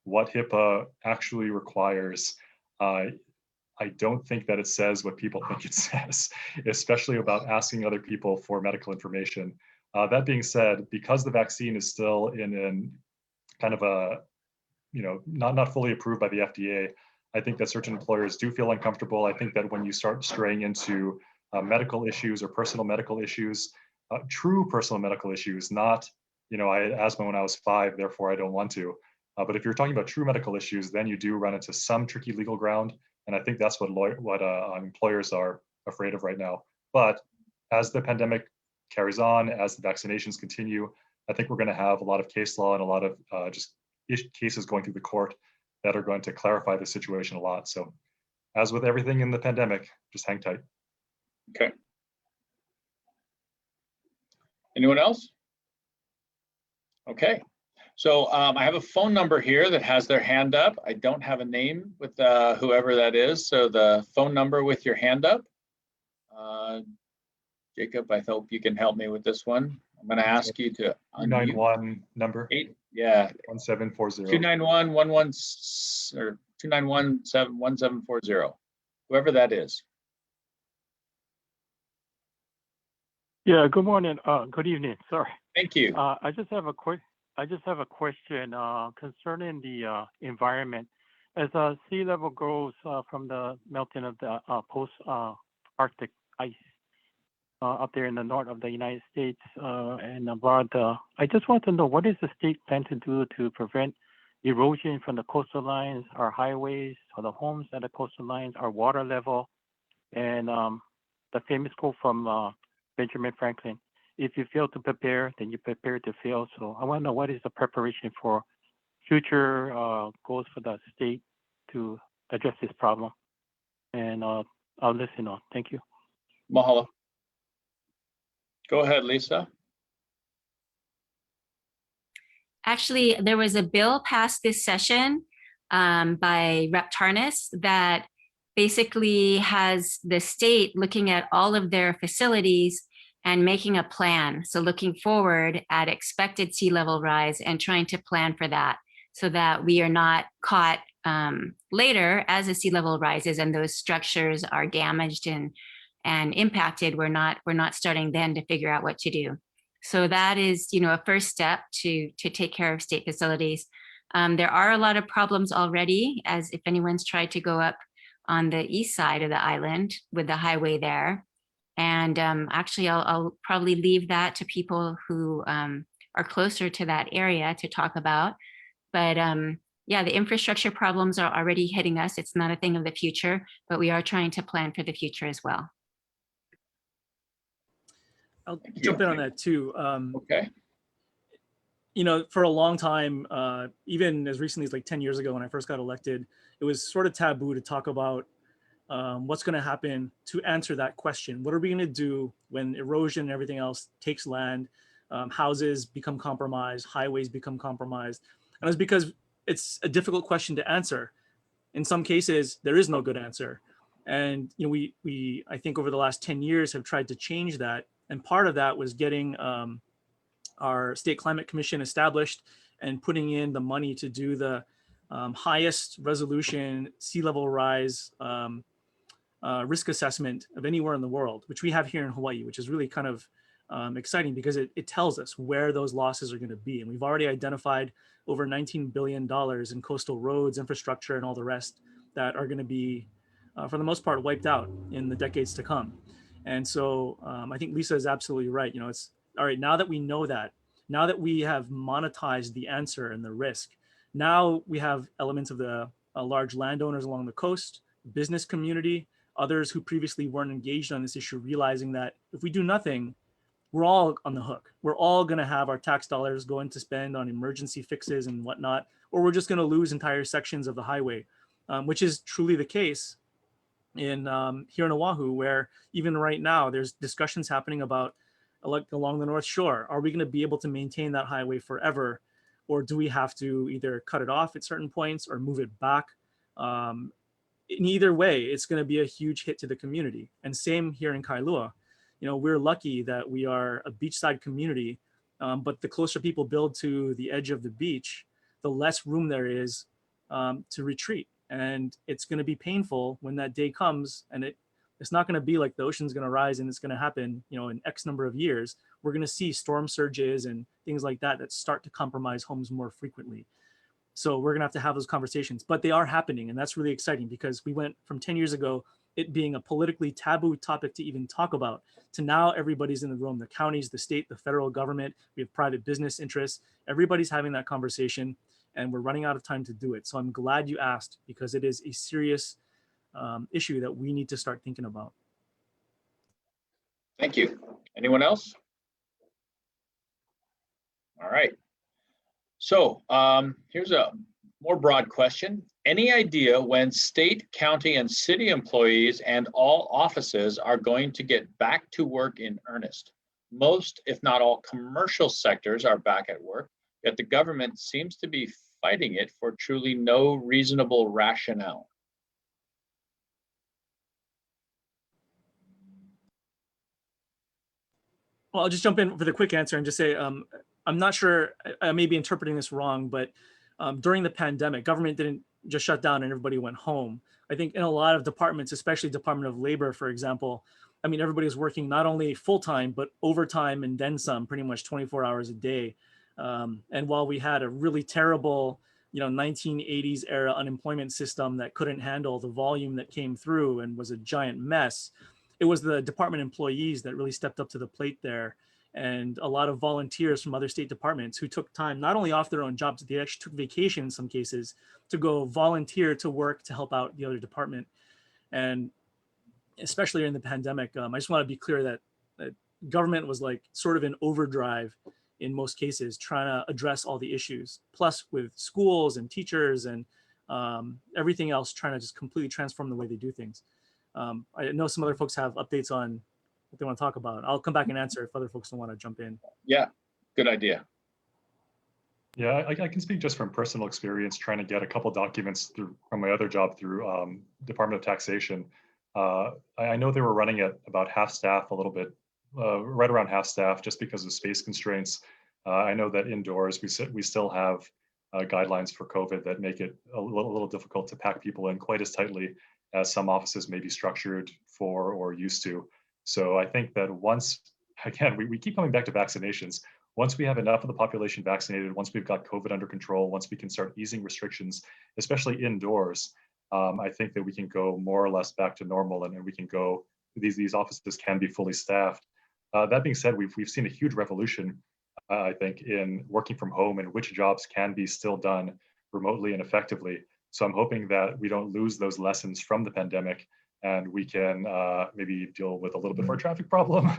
what HIPAA actually requires. I don't think that it says what people think it says, especially about asking other people for medical information. That being said, because the vaccine is still in kind of a, not fully approved by the FDA, I think that certain employers do feel uncomfortable. I think that when you start straying into medical issues or personal medical issues, true personal medical issues, not, I had asthma when I was 5, therefore I don't want to. But if you're talking about true medical issues, then you do run into some tricky legal ground. And I think that's what employers are afraid of right now. But as the pandemic carries on, as the vaccinations continue, I think we're going to have a lot of case law and a lot of just cases going through the court that are going to clarify the situation a lot. So as with everything in the pandemic, just hang tight. Okay. Anyone else? Okay. So I have a phone number here that has their hand up. I don't have a name with whoever that is. So the phone number with your hand up. Jacob, I hope you can help me with this one. I'm going to ask you to 291 number. 1740. 291-11 or 291-1740. Whoever that is. Yeah. Good morning. Good evening. Sorry. Thank you. I just have a question concerning the environment. As sea level grows from the melting of the post-Arctic ice up there in the north of the United States and abroad, I just want to know, what is the state plan to do to prevent erosion from the coastal lines, our highways, or the homes at the coastal lines, our water level, and the famous quote from Benjamin Franklin: if you fail to prepare, then you prepare to fail. So I want to know, what is the preparation for future goals for the state to address this problem? And I'll listen on. Thank you. Mahalo. Go ahead, Lisa. Actually, there was a bill passed this session by Rep. Tarnas that basically has the state looking at all of their facilities and making a plan. So looking forward at expected sea level rise and trying to plan for that so that we are not caught later as the sea level rises and those structures are damaged and impacted. We're not starting then to figure out what to do. So that is, a first step to take care of state facilities. There are a lot of problems already, as if anyone's tried to go up on the east side of the island with the highway there. And actually, I'll probably leave that to people who are closer to that area to talk about. But yeah, the infrastructure problems are already hitting us. It's not a thing of the future, but we are trying to plan for the future as well. I'll jump in on that too. Okay. For a long time, even as recently as like 10 years ago when I first got elected, it was sort of taboo to talk about what's going to happen to answer that question. What are we going to do when erosion and everything else takes land, houses become compromised, highways become compromised? And it's because it's a difficult question to answer. In some cases, there is no good answer. And we I think over the last 10 years have tried to change that. And part of that was getting our State Climate Commission established and putting in the money to do the highest resolution sea level rise risk assessment of anywhere in the world, which we have here in Hawaii, which is really kind of exciting because it tells us where those losses are going to be. And we've already identified over $19 billion in coastal roads, infrastructure, and all the rest that are going to be, for the most part, wiped out in the decades to come. And so I think Lisa is absolutely right. It's all right, now that we know that, now that we have monetized the answer and the risk, now we have elements of the large landowners along the coast, business community, others who previously weren't engaged on this issue, realizing that if we do nothing, we're all on the hook. We're all going to have our tax dollars going to spend on emergency fixes and whatnot, or we're just going to lose entire sections of the highway, which is truly the case in here in Oahu, where even right now there's discussions happening about along the North Shore. Are we going to be able to maintain that highway forever, or do we have to either cut it off at certain points or move it back? In either way, it's going to be a huge hit to the community. And same here in Kailua. We're lucky that we are a beachside community, but the closer people build to the edge of the beach, the less room there is to retreat. And it's going to be painful when that day comes, and it's not going to be like the ocean's going to rise and it's going to happen, in X number of years. We're going to see storm surges and things like that start to compromise homes more frequently. So we're going to have those conversations, but they are happening. And that's really exciting because we went from 10 years ago, it being a politically taboo topic to even talk about, to now everybody's in the room, the counties, the state, the federal government, we have private business interests. Everybody's having that conversation, and we're running out of time to do it. So I'm glad you asked, because it is a serious issue that we need to start thinking about. Thank you. Anyone else? All right. So here's a more broad question. Any idea when state, county, and city employees and all offices are going to get back to work in earnest? Most, if not all, commercial sectors are back at work, yet the government seems to be fighting it for truly no reasonable rationale. Well, I'll just jump in for the quick answer and just say, I'm not sure, I may be interpreting this wrong, but during the pandemic, government didn't just shut down and everybody went home. I think in a lot of departments, especially Department of Labor, for example, everybody was working not only full-time, but overtime and then some, pretty much 24 hours a day. And while we had a really terrible, 1980s era unemployment system that couldn't handle the volume that came through and was a giant mess, it was the department employees that really stepped up to the plate there. And a lot of volunteers from other state departments who took time, not only off their own jobs, but they actually took vacation in some cases to go volunteer to work to help out the other department. And especially during the pandemic, I just want to be clear that government was like sort of in overdrive in most cases, trying to address all the issues, plus with schools and teachers and everything else, trying to just completely transform the way they do things. I know some other folks have updates on what they want to talk about. I'll come back and answer if other folks don't want to jump in. Yeah, good idea. Yeah, I can speak just from personal experience trying to get a couple documents from my other job through Department of Taxation. I know they were running at about half staff, a little bit, right around half staff, just because of space constraints. I know that indoors we still have guidelines for COVID that make it a little difficult to pack people in quite as tightly as some offices may be structured for or used to. So I think that once again, we keep coming back to vaccinations. Once we have enough of the population vaccinated, once we've got COVID under control, once we can start easing restrictions, especially indoors, I think that we can go more or less back to normal, and we can go, these offices can be fully staffed. That being said, we've seen a huge revolution, I think, in working from home and which jobs can be still done remotely and effectively. So I'm hoping that we don't lose those lessons from the pandemic, and we can maybe deal with a little bit of our traffic problem,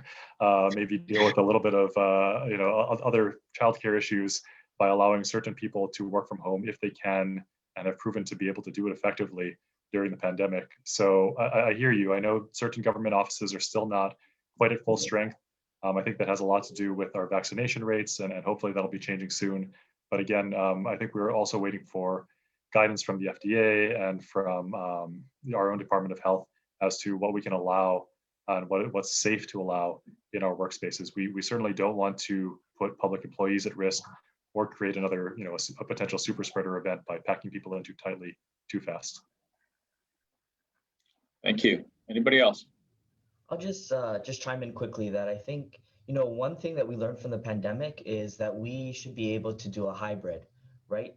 maybe deal with a little bit of other childcare issues by allowing certain people to work from home if they can and have proven to be able to do it effectively during the pandemic. So I hear you. I know certain government offices are still not quite at full strength. I think that has a lot to do with our vaccination rates, and hopefully that'll be changing soon. But again, I think we're also waiting for guidance from the FDA and from our own Department of Health as to what we can allow and what's safe to allow in our workspaces. We certainly don't want to put public employees at risk or create another, a potential super spreader event by packing people in too tightly, too fast. Thank you. Anybody else? I'll just chime in quickly that I think, one thing that we learned from the pandemic is that we should be able to do a hybrid, right?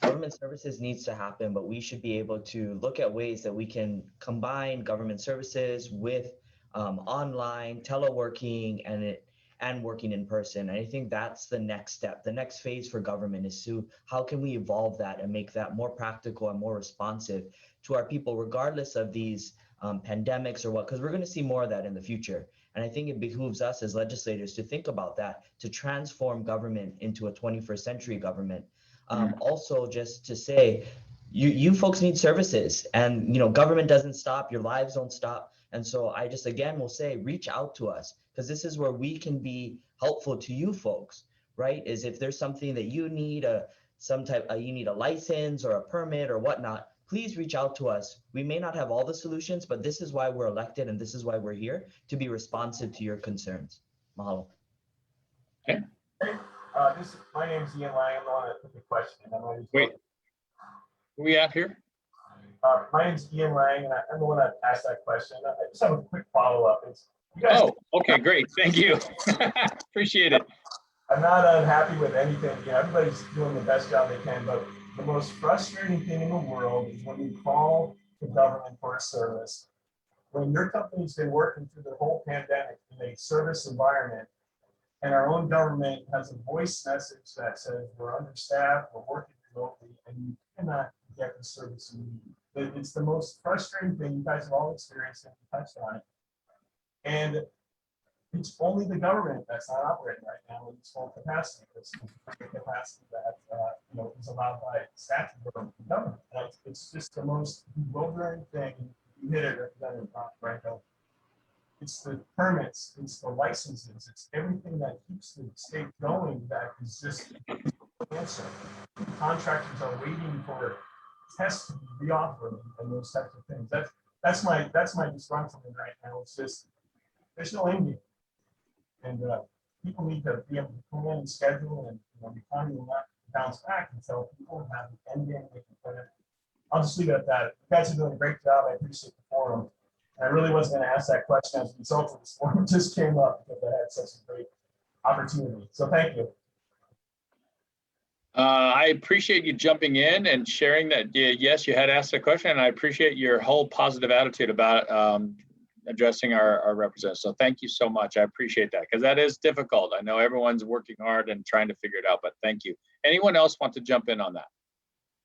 Government services needs to happen, but we should be able to look at ways that we can combine government services with online teleworking and working in person. And I think that's the next step. The next phase for government is to how can we evolve that and make that more practical and more responsive to our people, regardless of these pandemics or what, because we're going to see more of that in the future. And I think it behooves us as legislators to think about that, to transform government into a 21st century government. Also, just to say, you folks need services, and government doesn't stop, your lives don't stop. And so I just again will say, reach out to us, because this is where we can be helpful to you folks, right? Is if there's something that you need, you need a license or a permit or whatnot, please reach out to us. We may not have all the solutions, but this is why we're elected, and this is why we're here, to be responsive to your concerns. Mahalo. Okay. My name is Ian Lang. I'm the one that put the question. Wait, who we at here? My name is Ian Lang, and I'm the one that asked that question. I just have a quick follow-up. Oh, okay, great. Thank you. Appreciate it. I'm not unhappy with anything. Everybody's doing the best job they can, but the most frustrating thing in the world is when you call the government for a service. When your company's been working through the whole pandemic in a service environment, and our own government has a voice message that says we're understaffed, we're working remotely, and you cannot get the service you need. It's the most frustrating thing. You guys have all experienced it, you touched on it. And it's only the government that's not operating right now in its full capacity. It's the capacity that is allowed by statute from the government. And it's just the most bewildering thing. You hit it, Representative Branco. It's the permits, it's the licenses, it's everything that keeps the state going that is just the answer. Contractors are waiting for tests to be reoffered and those types of things. That's my disgruntlement right now. It's just there's no end game. And people need to be able to come in and schedule, and the economy will not bounce back until people have an end game they can put in. I'll just leave it at that. You guys are doing a great job. I appreciate the forum. I really wasn't going to ask that question as a result of this forum. It just came up because I had such a great opportunity. So thank you. I appreciate you jumping in and sharing that. Yes, you had asked a question, and I appreciate your whole positive attitude about addressing our representatives. So thank you so much. I appreciate that, because that is difficult. I know everyone's working hard and trying to figure it out, but thank you. Anyone else want to jump in on that?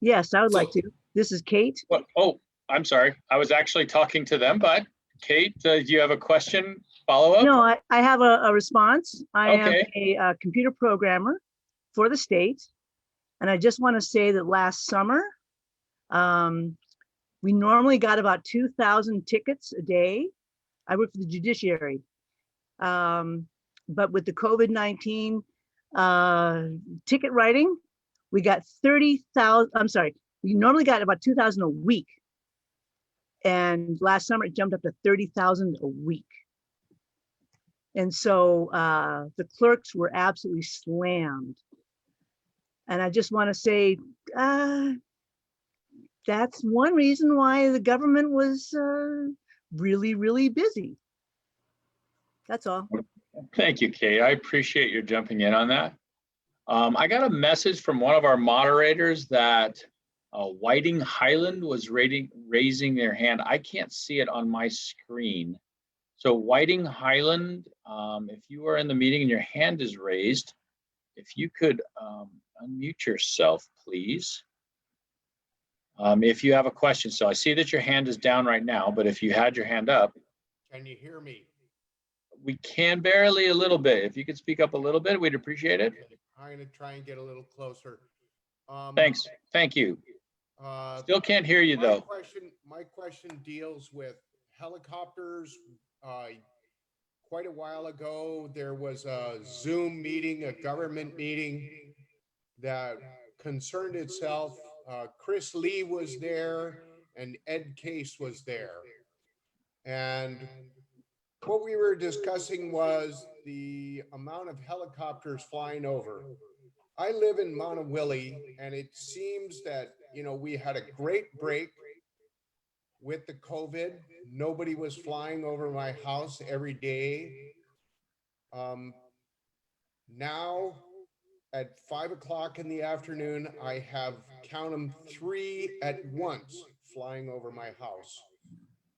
Yes, I would like to. This is Kate. What? Oh, I'm sorry. I was actually talking to them, but Kate, do you have a question, follow-up? No, I have a response. I Okay. am a computer programmer for the state. And I just want to say that last summer, we normally got about 2,000 tickets a day. I work for the judiciary. But with the COVID-19 ticket writing, we got 30,000, I'm sorry, we normally got about 2,000 a week. And last summer it jumped up to 30,000 a week. And so the clerks were absolutely slammed. And I just want to say, that's one reason why the government was really, really busy. That's all. Thank you, Kate. I appreciate your jumping in on that. I got a message from one of our moderators that Whiting Highland was raising their hand. I can't see it on my screen. So Whiting Highland, if you are in the meeting and your hand is raised, if you could unmute yourself, please. If you have a question. So I see that your hand is down right now, but if you had your hand up. Can you hear me? We can barely a little bit. If you could speak up a little bit, we'd appreciate it. I'm going to try and get a little closer. Thanks. Thank you. Still can't hear you though. My question deals with helicopters. Quite a while ago, there was a Zoom meeting, a government meeting that concerned itself. Chris Lee was there and Ed Case was there. And what we were discussing was the amount of helicopters flying over. I live in Matayoshi, and it seems that, you know, we had a great break with the COVID. Nobody was flying over my house every day. Now at 5 o'clock in the afternoon, I have, count them, 3 at once flying over my house.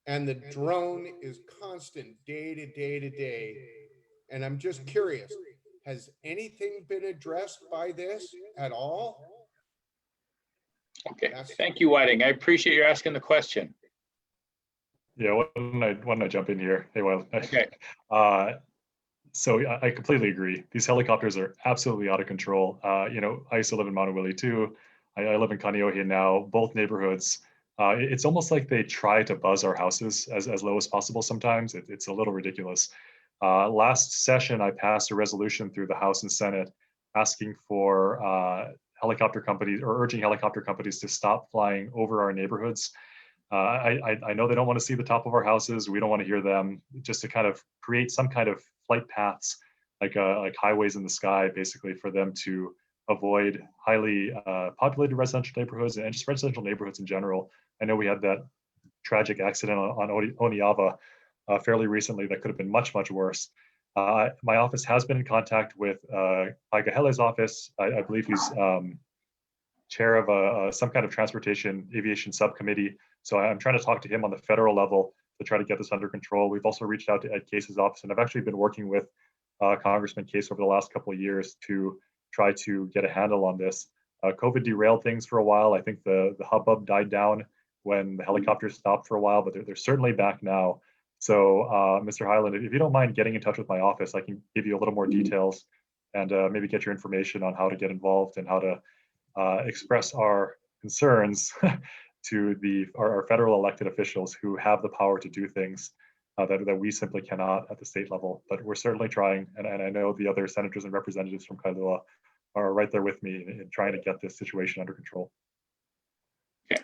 And the drone is constant day to day to day. And I'm just curious, has anything been addressed by this at all? Okay, thank you, Whiting. I appreciate you asking the question. Yeah, why don't I jump in here? Hey, well, Okay. So I completely agree. These helicopters are absolutely out of control. You know, I used to live in Matayoshi too. I live in Kaneohe now. Both neighborhoods. It's almost like they try to buzz our houses as low as possible sometimes. It's a little ridiculous. Last session, I passed a resolution through the House and Senate asking for helicopter companies, or urging helicopter companies to stop flying over our neighborhoods. I know they don't want to see the top of our houses. We don't want to hear them. Just to kind of create some kind of flight paths, like highways in the sky, basically, for them to avoid highly populated residential neighborhoods and just residential neighborhoods in general. I know we had that tragic accident on Oniava fairly recently that could have been much, much worse. My office has been in contact with Paigahele's office. I believe he's chair of some kind of transportation aviation subcommittee. So I'm trying to talk to him on the federal level to try to get this under control. We've also reached out to Ed Case's office, and I've actually been working with Congressman Case over the last couple of years to try to get a handle on this. COVID derailed things for a while. I think the hubbub died down when the helicopters stopped for a while, but they're certainly back now. So Mr. Highland, if you don't mind getting in touch with my office, I can give you a little more details and maybe get your information on how to get involved and how to express our concerns to our federal elected officials who have the power to do things that we simply cannot at the state level. But we're certainly trying, and I know the other senators and representatives from Kailua are right there with me in trying to get this situation under control. Okay.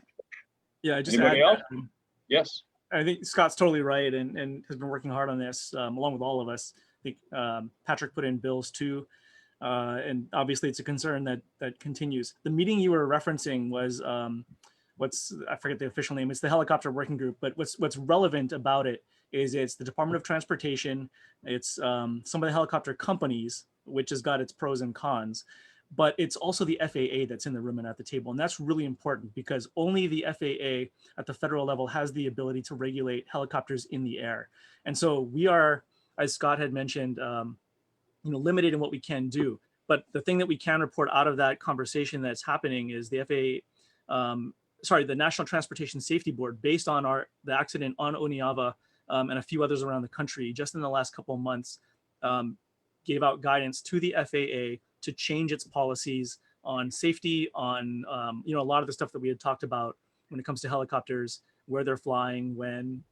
Yeah, I just Anybody else? Yes. I think Scott's totally right and has been working hard on this along with all of us. I think Patrick put in bills too. And obviously it's a concern that continues. The meeting you were referencing was I forget the official name. It's the helicopter working group, but what's relevant about it is it's the Department of Transportation. It's some of the helicopter companies, which has got its pros and cons, but it's also the FAA that's in the room and at the table. And that's really important because only the FAA at the federal level has the ability to regulate helicopters in the air. And so we are, as Scott had mentioned, limited in what we can do. But the thing that we can report out of that conversation that's happening is the the National Transportation Safety Board, based on the accident on Oniava and a few others around the country, just in the last couple of months, gave out guidance to the FAA to change its policies on safety, on a lot of the stuff that we had talked about when it comes to helicopters, where they're flying, when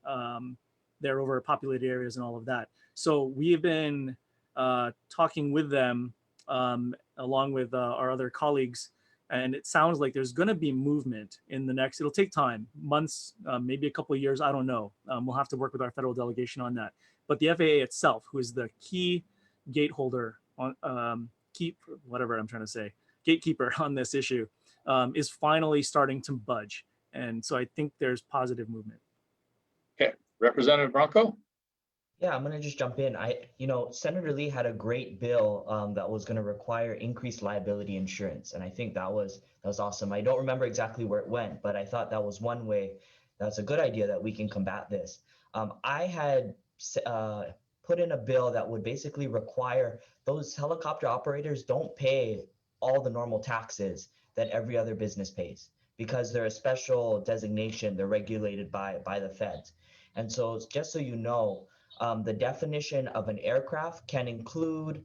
they're over populated areas and all of that. So we have been talking with them along with our other colleagues, and it sounds like there's going to be movement in the next, it'll take time, months, maybe a couple of years, I don't know. We'll have to work with our federal delegation on that. But the FAA itself, who is the key gateholder on, gatekeeper on this issue, is finally starting to budge. And so I think there's positive movement. Okay, Representative Branco. Yeah, I'm gonna just jump in. Senator Lee had a great bill that was gonna require increased liability insurance, and I think that was awesome. I don't remember exactly where it went, but I thought that was one way. That's a good idea that we can combat this. I had put in a bill that would basically require those helicopter operators don't pay all the normal taxes that every other business pays because they're a special designation. They're regulated by the feds, and so just so you know. The definition of an aircraft can include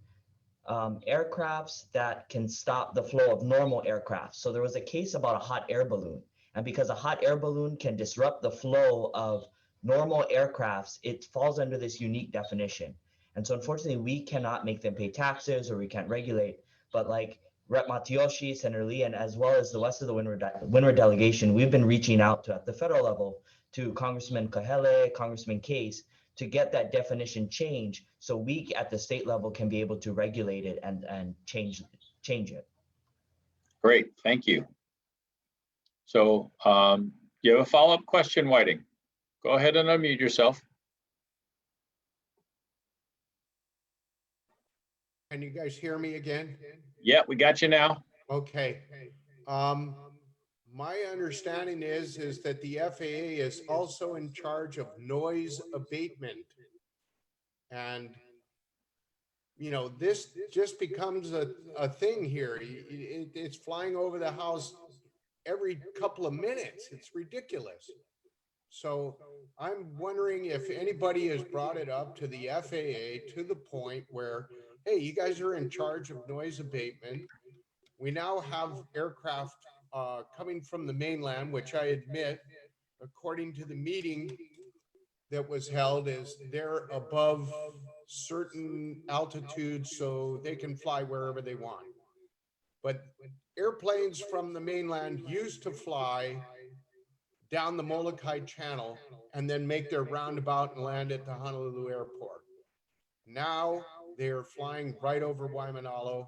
aircrafts that can stop the flow of normal aircraft. So there was a case about a hot air balloon. And because a hot air balloon can disrupt the flow of normal aircrafts, it falls under this unique definition. And so unfortunately, we cannot make them pay taxes or we can't regulate. But like Rep. Matayoshi, Senator Lee, and as well as the rest of the Windward delegation, we've been reaching out to, at the federal level, to Congressman Kahele, Congressman Case, to get that definition changed so we at the state level can be able to regulate it and change it. Great, thank you. So you have a follow-up question, Whiting? Go ahead and unmute yourself. Can you guys hear me again? Yeah, we got you now. Okay. My understanding is that the FAA is also in charge of noise abatement. And, this just becomes a thing here. It's flying over the house every couple of minutes. It's ridiculous. So I'm wondering if anybody has brought it up to the FAA to the point where, hey, you guys are in charge of noise abatement. We now have aircraft coming from the mainland, which I admit, according to the meeting that was held, is they're above certain altitudes, so they can fly wherever they want. But airplanes from the mainland used to fly down the Molokai Channel and then make their roundabout and land at the Honolulu airport. Now they're flying right over Waimanalo.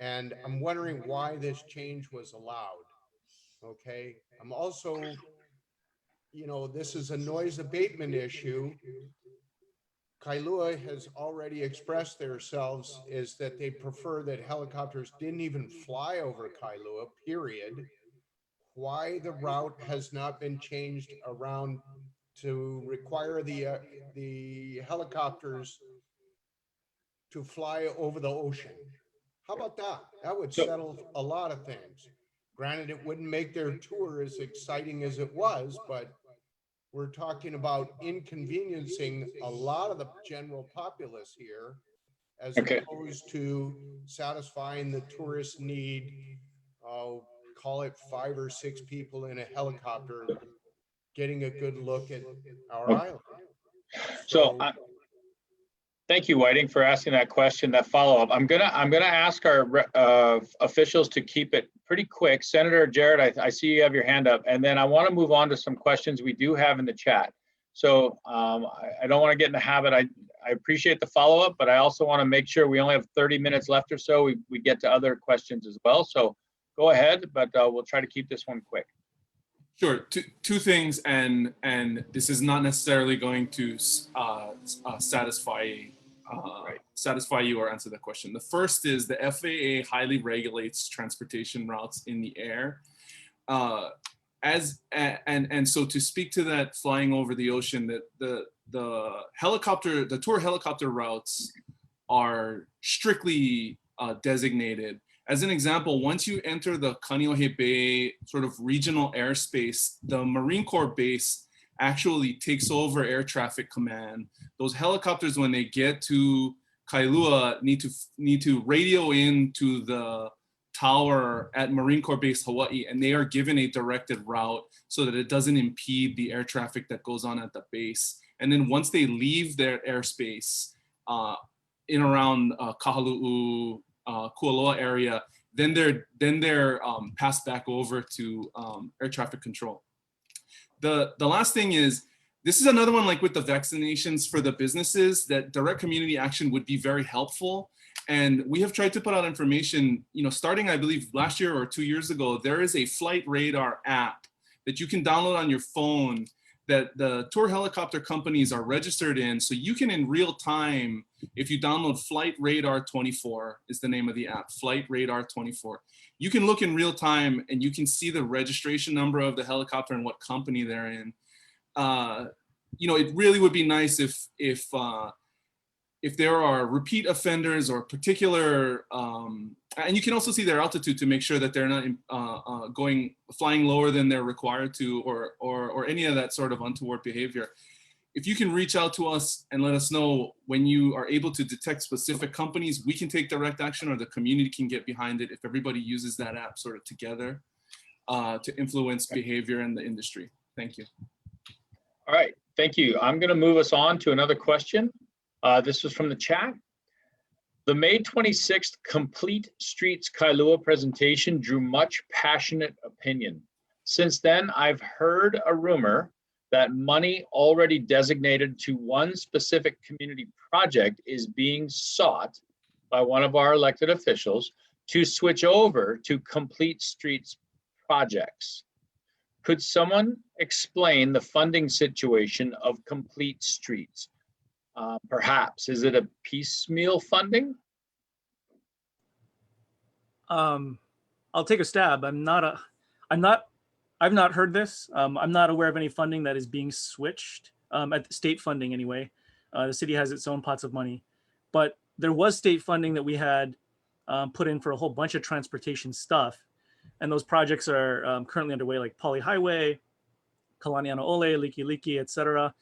And I'm wondering why this change was allowed. Okay. I'm also, this is a noise abatement issue. Kailua has already expressed themselves is that they prefer that helicopters didn't even fly over Kailua, period. Why the route has not been changed around to require the helicopters to fly over the ocean? How about that? That would settle a lot of things. Granted, it wouldn't make their tour as exciting as it was, but we're talking about inconveniencing a lot of the general populace here, as opposed to satisfying the tourist need. Call it 5 or 6 people in a helicopter getting a good look at our island. So thank you, Whiting, for asking that question, that follow-up. I'm gonna ask our officials to keep it pretty quick. Senator Jarrett, I see you have your hand up, and then I want to move on to some questions we do have in the chat. So I don't want to get in the habit. I appreciate the follow-up, but I also want to make sure we only have 30 minutes left or so. We get to other questions as well. So go ahead, but we'll try to keep this one quick. Sure. Two things, and this is not necessarily going to satisfy you or answer that question. The first is the FAA highly regulates transportation routes in the air. And so to speak to that, flying over the ocean, that the tour helicopter routes are strictly designated. As an example, once you enter the Kaneohe Bay sort of regional airspace, the Marine Corps base actually takes over air traffic command. Those helicopters, when they get to Kailua, need to radio in to the tower at Marine Corps Base Hawaii, and they are given a directed route so that it doesn't impede the air traffic that goes on at the base. And then once they leave their airspace in around Kahaluu, Kualoa area, then they're passed back over to air traffic control. The last thing is, this is another one, like with the vaccinations for the businesses, that direct community action would be very helpful. And we have tried to put out information, starting, I believe, last year or 2 years ago. There is a flight radar app that you can download on your phone that the tour helicopter companies are registered in, so you can in real time, if you download Flight Radar 24 is the name of the app, Flight Radar 24, you can look in real time and you can see the registration number of the helicopter and what company they're in. You know, it really would be nice if there are repeat offenders or particular, and you can also see their altitude to make sure that they're not flying lower than they're required to, or any of that sort of untoward behavior. If you can reach out to us and let us know when you are able to detect specific companies, we can take direct action, or the community can get behind it if everybody uses that app sort of together to influence behavior in the industry. Thank you. All right, thank you. I'm going to move us on to another question. This was from the chat. The May 26th Complete Streets Kailua presentation drew much passionate opinion. Since then, I've heard a rumor that money already designated to one specific community project is being sought by one of our elected officials to switch over to Complete Streets projects. Could someone explain the funding situation of Complete Streets? Perhaps, is it a piecemeal funding? I'll take a stab. I've not heard this. I'm not aware of any funding that is being switched, at the state funding anyway. The city has its own pots of money, but there was state funding that we had put in for a whole bunch of transportation stuff. And those projects are currently underway, like Poly Highway, Kalaniana Ole, Liki Liki, et cetera.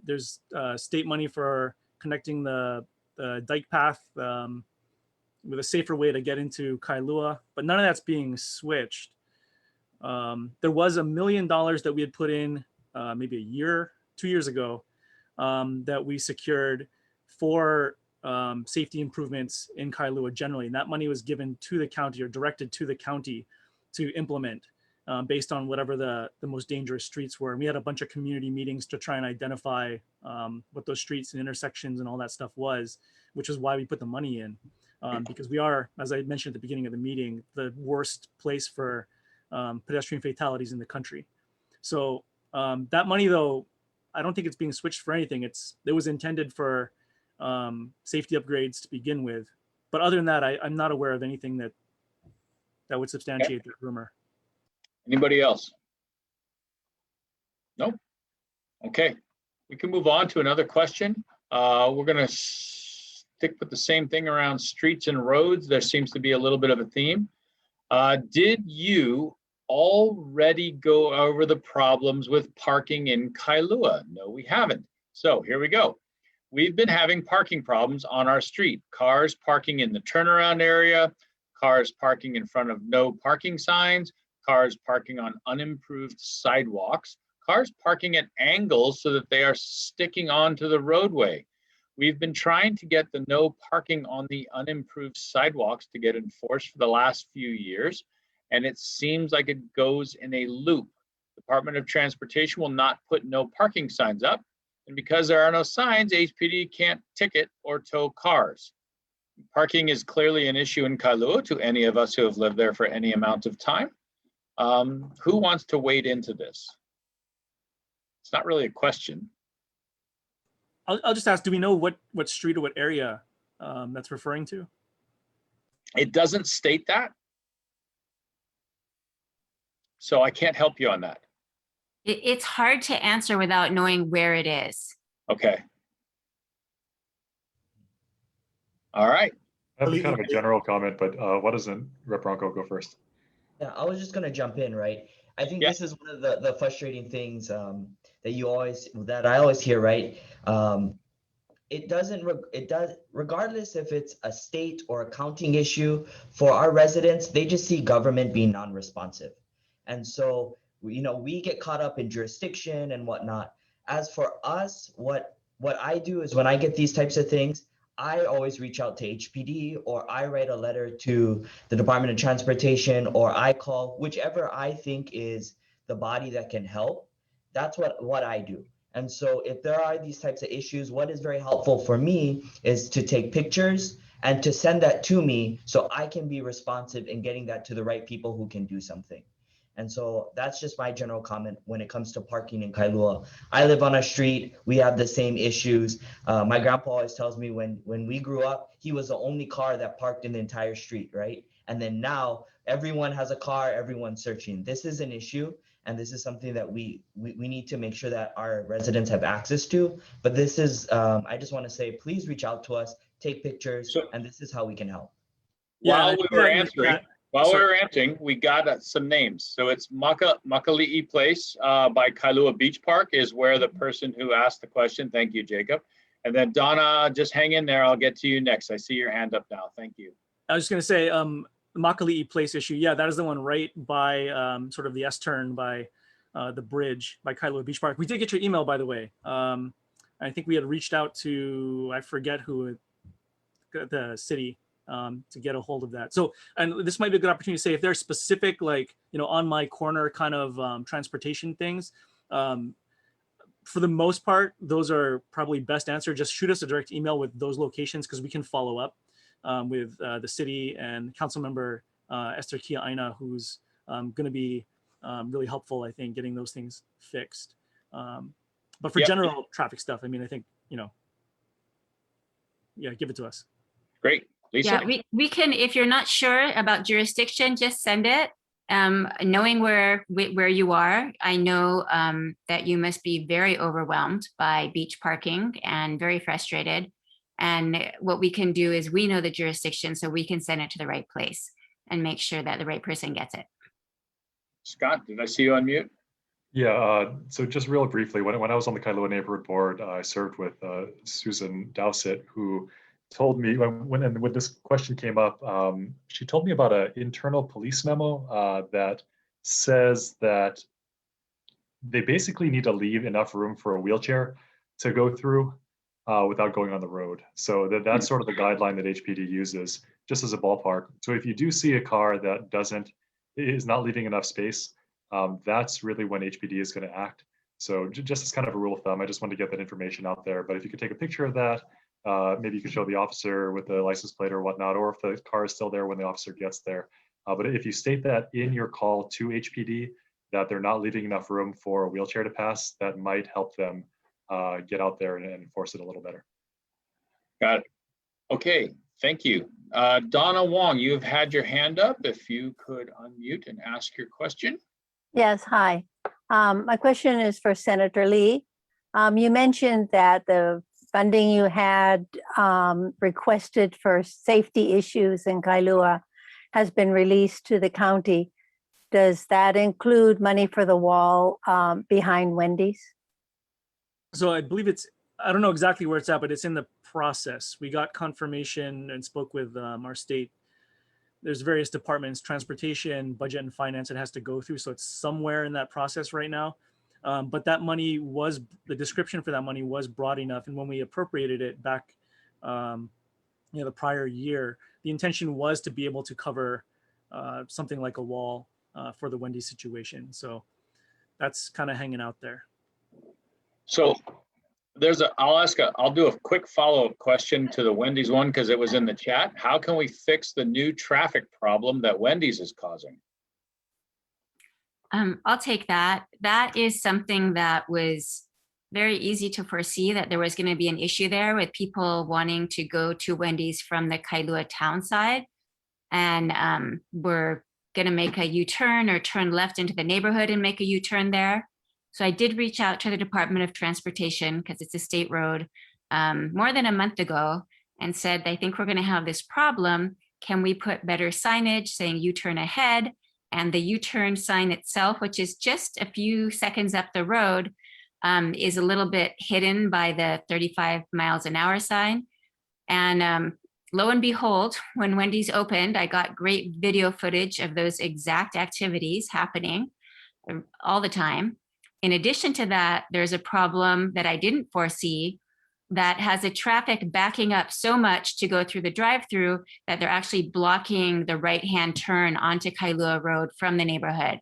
There's state money for connecting the dike path with a safer way to get into Kailua, but none of that's being switched. There was $1 million that we had put in maybe 2 years ago that we secured for safety improvements in Kailua generally. And that money was given to the county, or directed to the county to implement based on whatever the most dangerous streets were. And we had a bunch of community meetings to try and identify what those streets and intersections and all that stuff was, which is why we put the money in. Because we are, as I mentioned at the beginning of the meeting, the worst place for pedestrian fatalities in the country. So that money, though, I don't think it's being switched for anything. It was intended for safety upgrades to begin with. But other than that, I'm not aware of anything that would substantiate the rumor. Anybody else? Nope. Okay, we can move on to another question. We're going to stick with the same thing around streets and roads. There seems to be a little bit of a theme. Did you already go over the problems with parking in Kailua? No, we haven't. So here we go. We've been having parking problems on our street. Cars parking in the turnaround area, cars parking in front of no parking signs, cars parking on unimproved sidewalks, cars parking at angles so that they are sticking onto the roadway. We've been trying to get the no parking on the unimproved sidewalks to get enforced for the last few years, and it seems like it goes in a loop. Department of Transportation will not put no parking signs up, and because there are no signs, HPD can't ticket or tow cars. Parking is clearly an issue in Kailua to any of us who have lived there for any amount of time. Who wants to wade into this? It's not really a question. I'll just ask, do we know what street or what area that's referring to? It doesn't state that, so I can't help you on that. It's hard to answer without knowing where it is. Okay. All right. I have kind of a general comment, but why doesn't Rep. Branco go first? Yeah, I was just gonna jump in, right? I think this is one of the frustrating things that I always hear, right? It does, regardless if it's a state or accounting issue, for our residents, they just see government being non-responsive. And so, we get caught up in jurisdiction and whatnot. As for us, what I do is when I get these types of things, I always reach out to HPD, or I write a letter to the Department of Transportation, or I call whichever I think is the body that can help. That's what I do. And so if there are these types of issues, what is very helpful for me is to take pictures and to send that to me so I can be responsive in getting that to the right people who can do something. And so that's just my general comment when it comes to parking in Kailua. I live on a street. We have the same issues. My grandpa always tells me when we grew up, he was the only car that parked in the entire street, right? And then now everyone has a car, everyone's searching. This is an issue. And this is something that we need to make sure that our residents have access to. But this is, I just want to say, please reach out to us, take pictures, and this is how we can help. While we were answering, we got some names. So it's Makali'i Place by Kailua Beach Park is where the person who asked the question, thank you, Jacob. And then Donna, just hang in there. I'll get to you next. I see your hand up now. Thank you. I was just going to say, the Makali'i Place issue. Yeah, that is the one right by sort of the S-turn by the bridge by Kailua Beach Park. We did get your email, by the way. I think we had reached out to, I forget who, the city to get a hold of that. So, and this might be a good opportunity to say if there's specific, like, on my corner kind of transportation things, for the most part, those are probably best answered. Just shoot us a direct email with those locations because we can follow up with the city and council member Esther Kia Aina, who's going to be really helpful, I think, getting those things fixed. But for general traffic stuff, I mean, I think, yeah, give it to us. Great. Lisa? Yeah, we can, if you're not sure about jurisdiction, just send it. Knowing where you are, I know that you must be very overwhelmed by beach parking and very frustrated. And what we can do is we know the jurisdiction, so we can send it to the right place and make sure that the right person gets it. Scott, did I see you on mute? Yeah, so just real briefly, when I was on the Kailua Neighborhood Board, I served with Susan Dowsett, who told me when this question came up, she told me about an internal police memo that says that they basically need to leave enough room for a wheelchair to go through without going on the road. So that's sort of the guideline that HPD uses, just as a ballpark. So if you do see a car that is not leaving enough space, that's really when HPD is going to act. So just as kind of a rule of thumb, I just wanted to get that information out there. But if you could take a picture of that, maybe you could show the officer with the license plate or whatnot, or if the car is still there when the officer gets there. But if you state that in your call to HPD, that they're not leaving enough room for a wheelchair to pass, that might help them get out there and enforce it a little better. Got it. Okay, thank you. Donna Wong, you've had your hand up. If you could unmute and ask your question. Yes, hi. My question is for Senator Lee. You mentioned that the funding you had requested for safety issues in Kailua has been released to the county. Does that include money for the wall behind Wendy's? So I believe I don't know exactly where it's at, but it's in the process. We got confirmation and spoke with our state. There's various departments, transportation, budget and finance it has to go through. So it's somewhere in that process right now. But that money the description for that money was broad enough. And when we appropriated it back, the prior year, the intention was to be able to cover something like a wall for the Wendy's situation. So that's kind of hanging out there. So I'll do a quick follow-up question to the Wendy's one because it was in the chat. How can we fix the new traffic problem that Wendy's is causing? I'll take that. That is something that was very easy to foresee, that there was going to be an issue there with people wanting to go to Wendy's from the Kailua town side. And we're going to make a U-turn or turn left into the neighborhood and make a U-turn there. So I did reach out to the Department of Transportation because it's a state road more than a month ago and said, I think we're going to have this problem. Can we put better signage saying U-turn ahead? And the U-turn sign itself, which is just a few seconds up the road, is a little bit hidden by the 35 miles an hour sign. And lo and behold, when Wendy's opened, I got great video footage of those exact activities happening all the time. In addition to that, there's a problem that I didn't foresee that has the traffic backing up so much to go through the drive-through that they're actually blocking the right-hand turn onto Kailua Road from the neighborhood.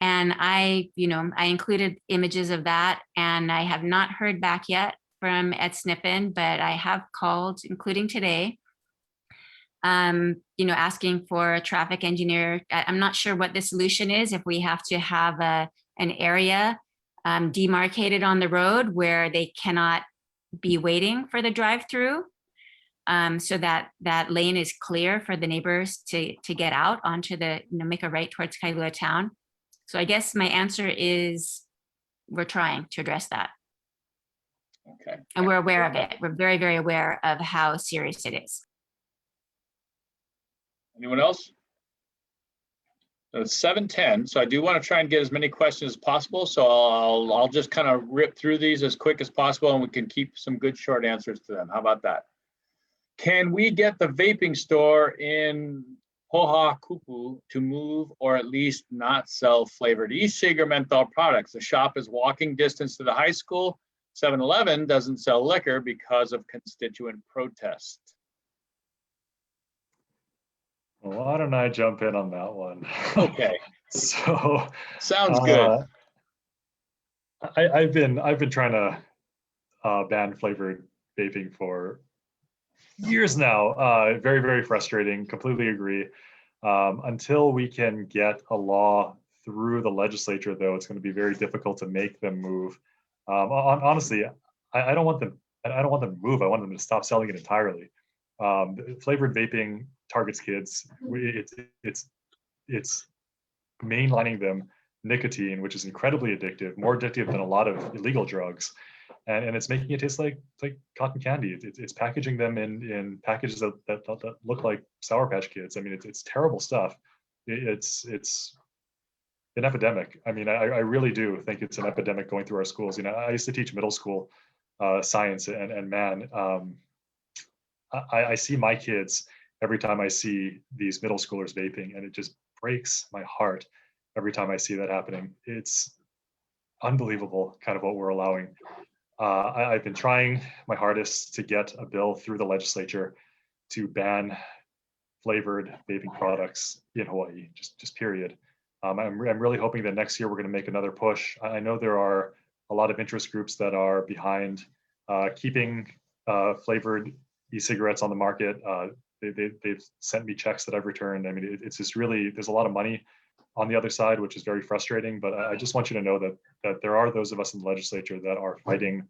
And I included images of that, and I have not heard back yet from Ed Sniffen, but I have called, including today. asking for a traffic engineer. I'm not sure what the solution is, if we have to have an area demarcated on the road where they cannot be waiting for the drive-through, so that that lane is clear for the neighbors to get out onto the, make a right towards Kailua town. So I guess my answer is we're trying to address that. Okay. And we're aware of it. We're very, very aware of how serious it is. Anyone else? So it's 7:10, so I do want to try and get as many questions as possible. So I'll just kind of rip through these as quick as possible, and we can keep some good short answers to them. How about that? Can we get the vaping store in Pohakupu to move, or at least not sell flavored e-cig or menthol products? The shop is walking distance to the high school. 7-Eleven doesn't sell liquor because of constituent protest. Well, why don't I jump in on that one? Okay. So sounds good. I've been trying to ban flavored vaping for years now. Very, very frustrating. Completely agree. Until we can get a law through the legislature, though, it's going to be very difficult to make them move. Honestly, I don't want them. I don't want them to move. I want them to stop selling it entirely. Flavored vaping targets kids. It's mainlining them nicotine, which is incredibly addictive, more addictive than a lot of illegal drugs, and it's making it taste like cotton candy. It's packaging them in packages that look like Sour Patch Kids. I mean, it's terrible stuff. It's an epidemic. I mean, I really do think it's an epidemic going through our schools. I used to teach middle school science, and man, I see my kids every time I see these middle schoolers vaping, and it just breaks my heart every time I see that happening. It's unbelievable kind of what we're allowing. I've been trying my hardest to get a bill through the legislature to ban flavored vaping products in Hawaii, just period. I'm really hoping that next year we're going to make another push. I know there are a lot of interest groups that are behind keeping flavored e-cigarettes on the market. They've sent me checks that I've returned. I mean, it's just really, there's a lot of money on the other side, which is very frustrating. But I just want you to know that there are those of us in the legislature that are fighting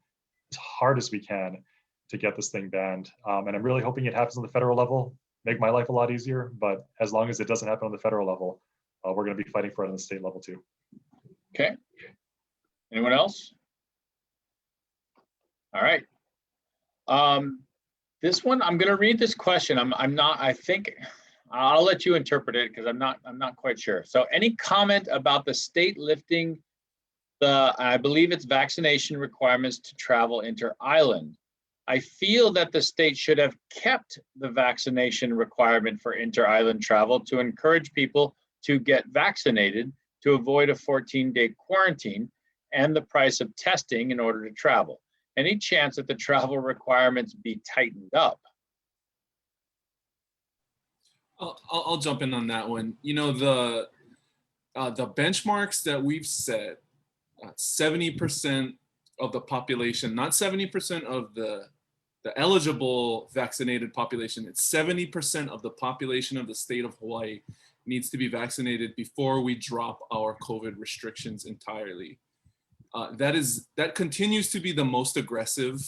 as hard as we can to get this thing banned. And I'm really hoping it happens on the federal level, make my life a lot easier. But as long as it doesn't happen on the federal level, we're going to be fighting for it on the state level too. Okay. Anyone else? All right. This one, I'm going to read this question. I think I'll let you interpret it because I'm not quite sure. So any comment about the state lifting I believe it's vaccination requirements to travel inter-island? I feel that the state should have kept the vaccination requirement for inter-island travel to encourage people to get vaccinated to avoid a 14-day quarantine and the price of testing in order to travel. Any chance that the travel requirements be tightened up? I'll jump in on that one. The benchmarks that we've set, 70% of the population, not 70% of the eligible vaccinated population, it's 70% of the population of the state of Hawaii needs to be vaccinated before we drop our COVID restrictions entirely. That continues to be the most aggressive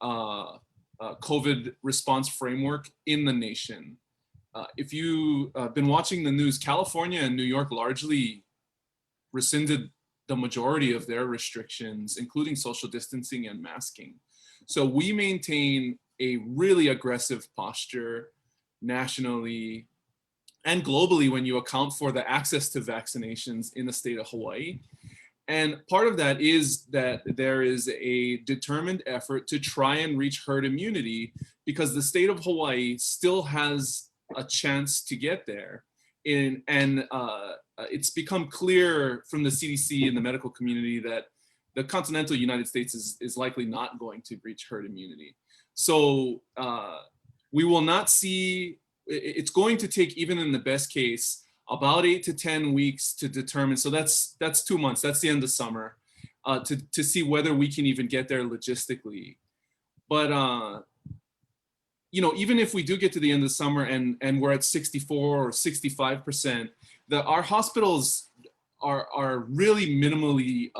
COVID response framework in the nation. If you've been watching the news, California and New York largely rescinded the majority of their restrictions, including social distancing and masking. So we maintain a really aggressive posture nationally and globally when you account for the access to vaccinations in the state of Hawaii. And part of that is that there is a determined effort to try and reach herd immunity because the state of Hawaii still has a chance to get there. It's become clear from the CDC and the medical community that the continental United States is likely not going to reach herd immunity. So we will not see, it's going to take, even in the best case, about 8 to 10 weeks to determine. So that's 2 months, that's the end of summer, to see whether we can even get there logistically. But even if we do get to the end of the summer and we're at 64 or 65%, our hospitals are really minimally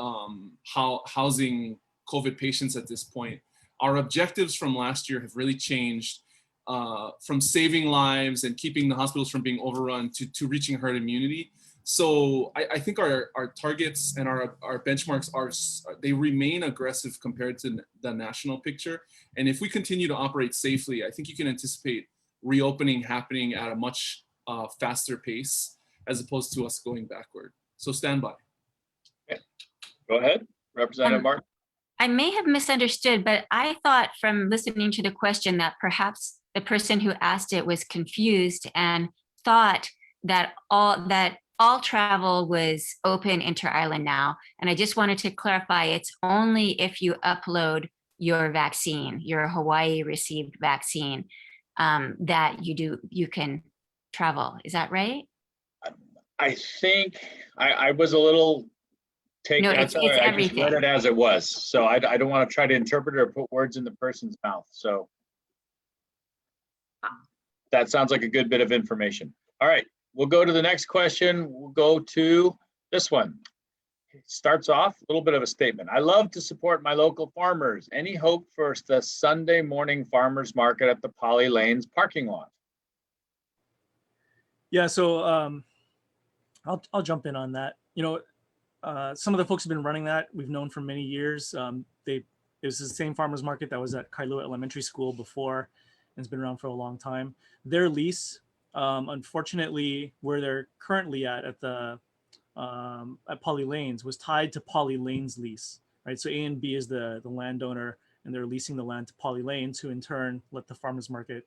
housing COVID patients at this point. Our objectives from last year have really changed from saving lives and keeping the hospitals from being overrun to reaching herd immunity. So I think our targets and our benchmarks they remain aggressive compared to the national picture. And if we continue to operate safely, I think you can anticipate reopening happening at a much faster pace as opposed to us going backward. So stand by. Okay. Go ahead, Representative Marten. I may have misunderstood, but I thought from listening to the question that perhaps the person who asked it was confused and thought that all travel was open inter-island now. And I just wanted to clarify, it's only if you upload your vaccine, your Hawaii received vaccine, that you can travel. Is that right? I think I was a little taken. No, it's I just everything. read it as it was. So I don't want to try to interpret it or put words in the person's mouth. So that sounds like a good bit of information. All right, we'll go to the next question. We'll go to this one. It starts off a little bit of a statement. I love to support my local farmers. Any hope for the Sunday morning farmers market at the Poly Lanes parking lot? Yeah, so I'll jump in on that. Some of the folks have been running that. We've known for many years. It was the same farmers market that was at Kailua Elementary School before, and it's been around for a long time. Their lease, unfortunately, where they're currently at Poly Lanes, was tied to Poly Lanes lease, right? So A and B is the landowner, and they're leasing the land to Poly Lanes, who in turn let the farmers market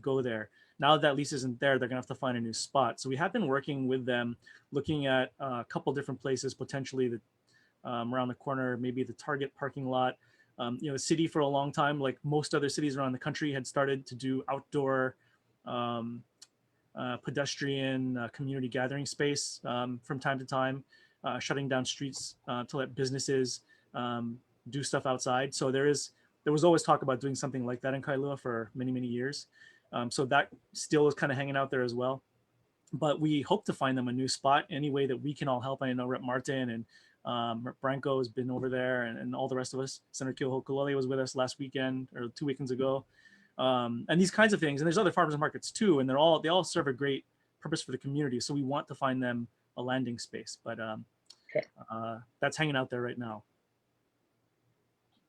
go there. Now that lease isn't there, they're gonna have to find a new spot. So we have been working with them, looking at a couple different places, potentially around the corner, maybe the Target parking lot. The city for a long time, like most other cities around the country, had started to do outdoor pedestrian community gathering space from time to time, shutting down streets to let businesses do stuff outside. So there was always talk about doing something like that in Kailua for many, many years. So that still is kind of hanging out there as well. But we hope to find them a new spot any way that we can all help. I know Rep. Marten and Branco has been over there, and all the rest of us. Senator Keohokalole was with us last weekend or 2 weekends ago. And these kinds of things. And there's other farmers markets too, and they all serve a great purpose for the community. So we want to find them a landing space, but that's hanging out there right now.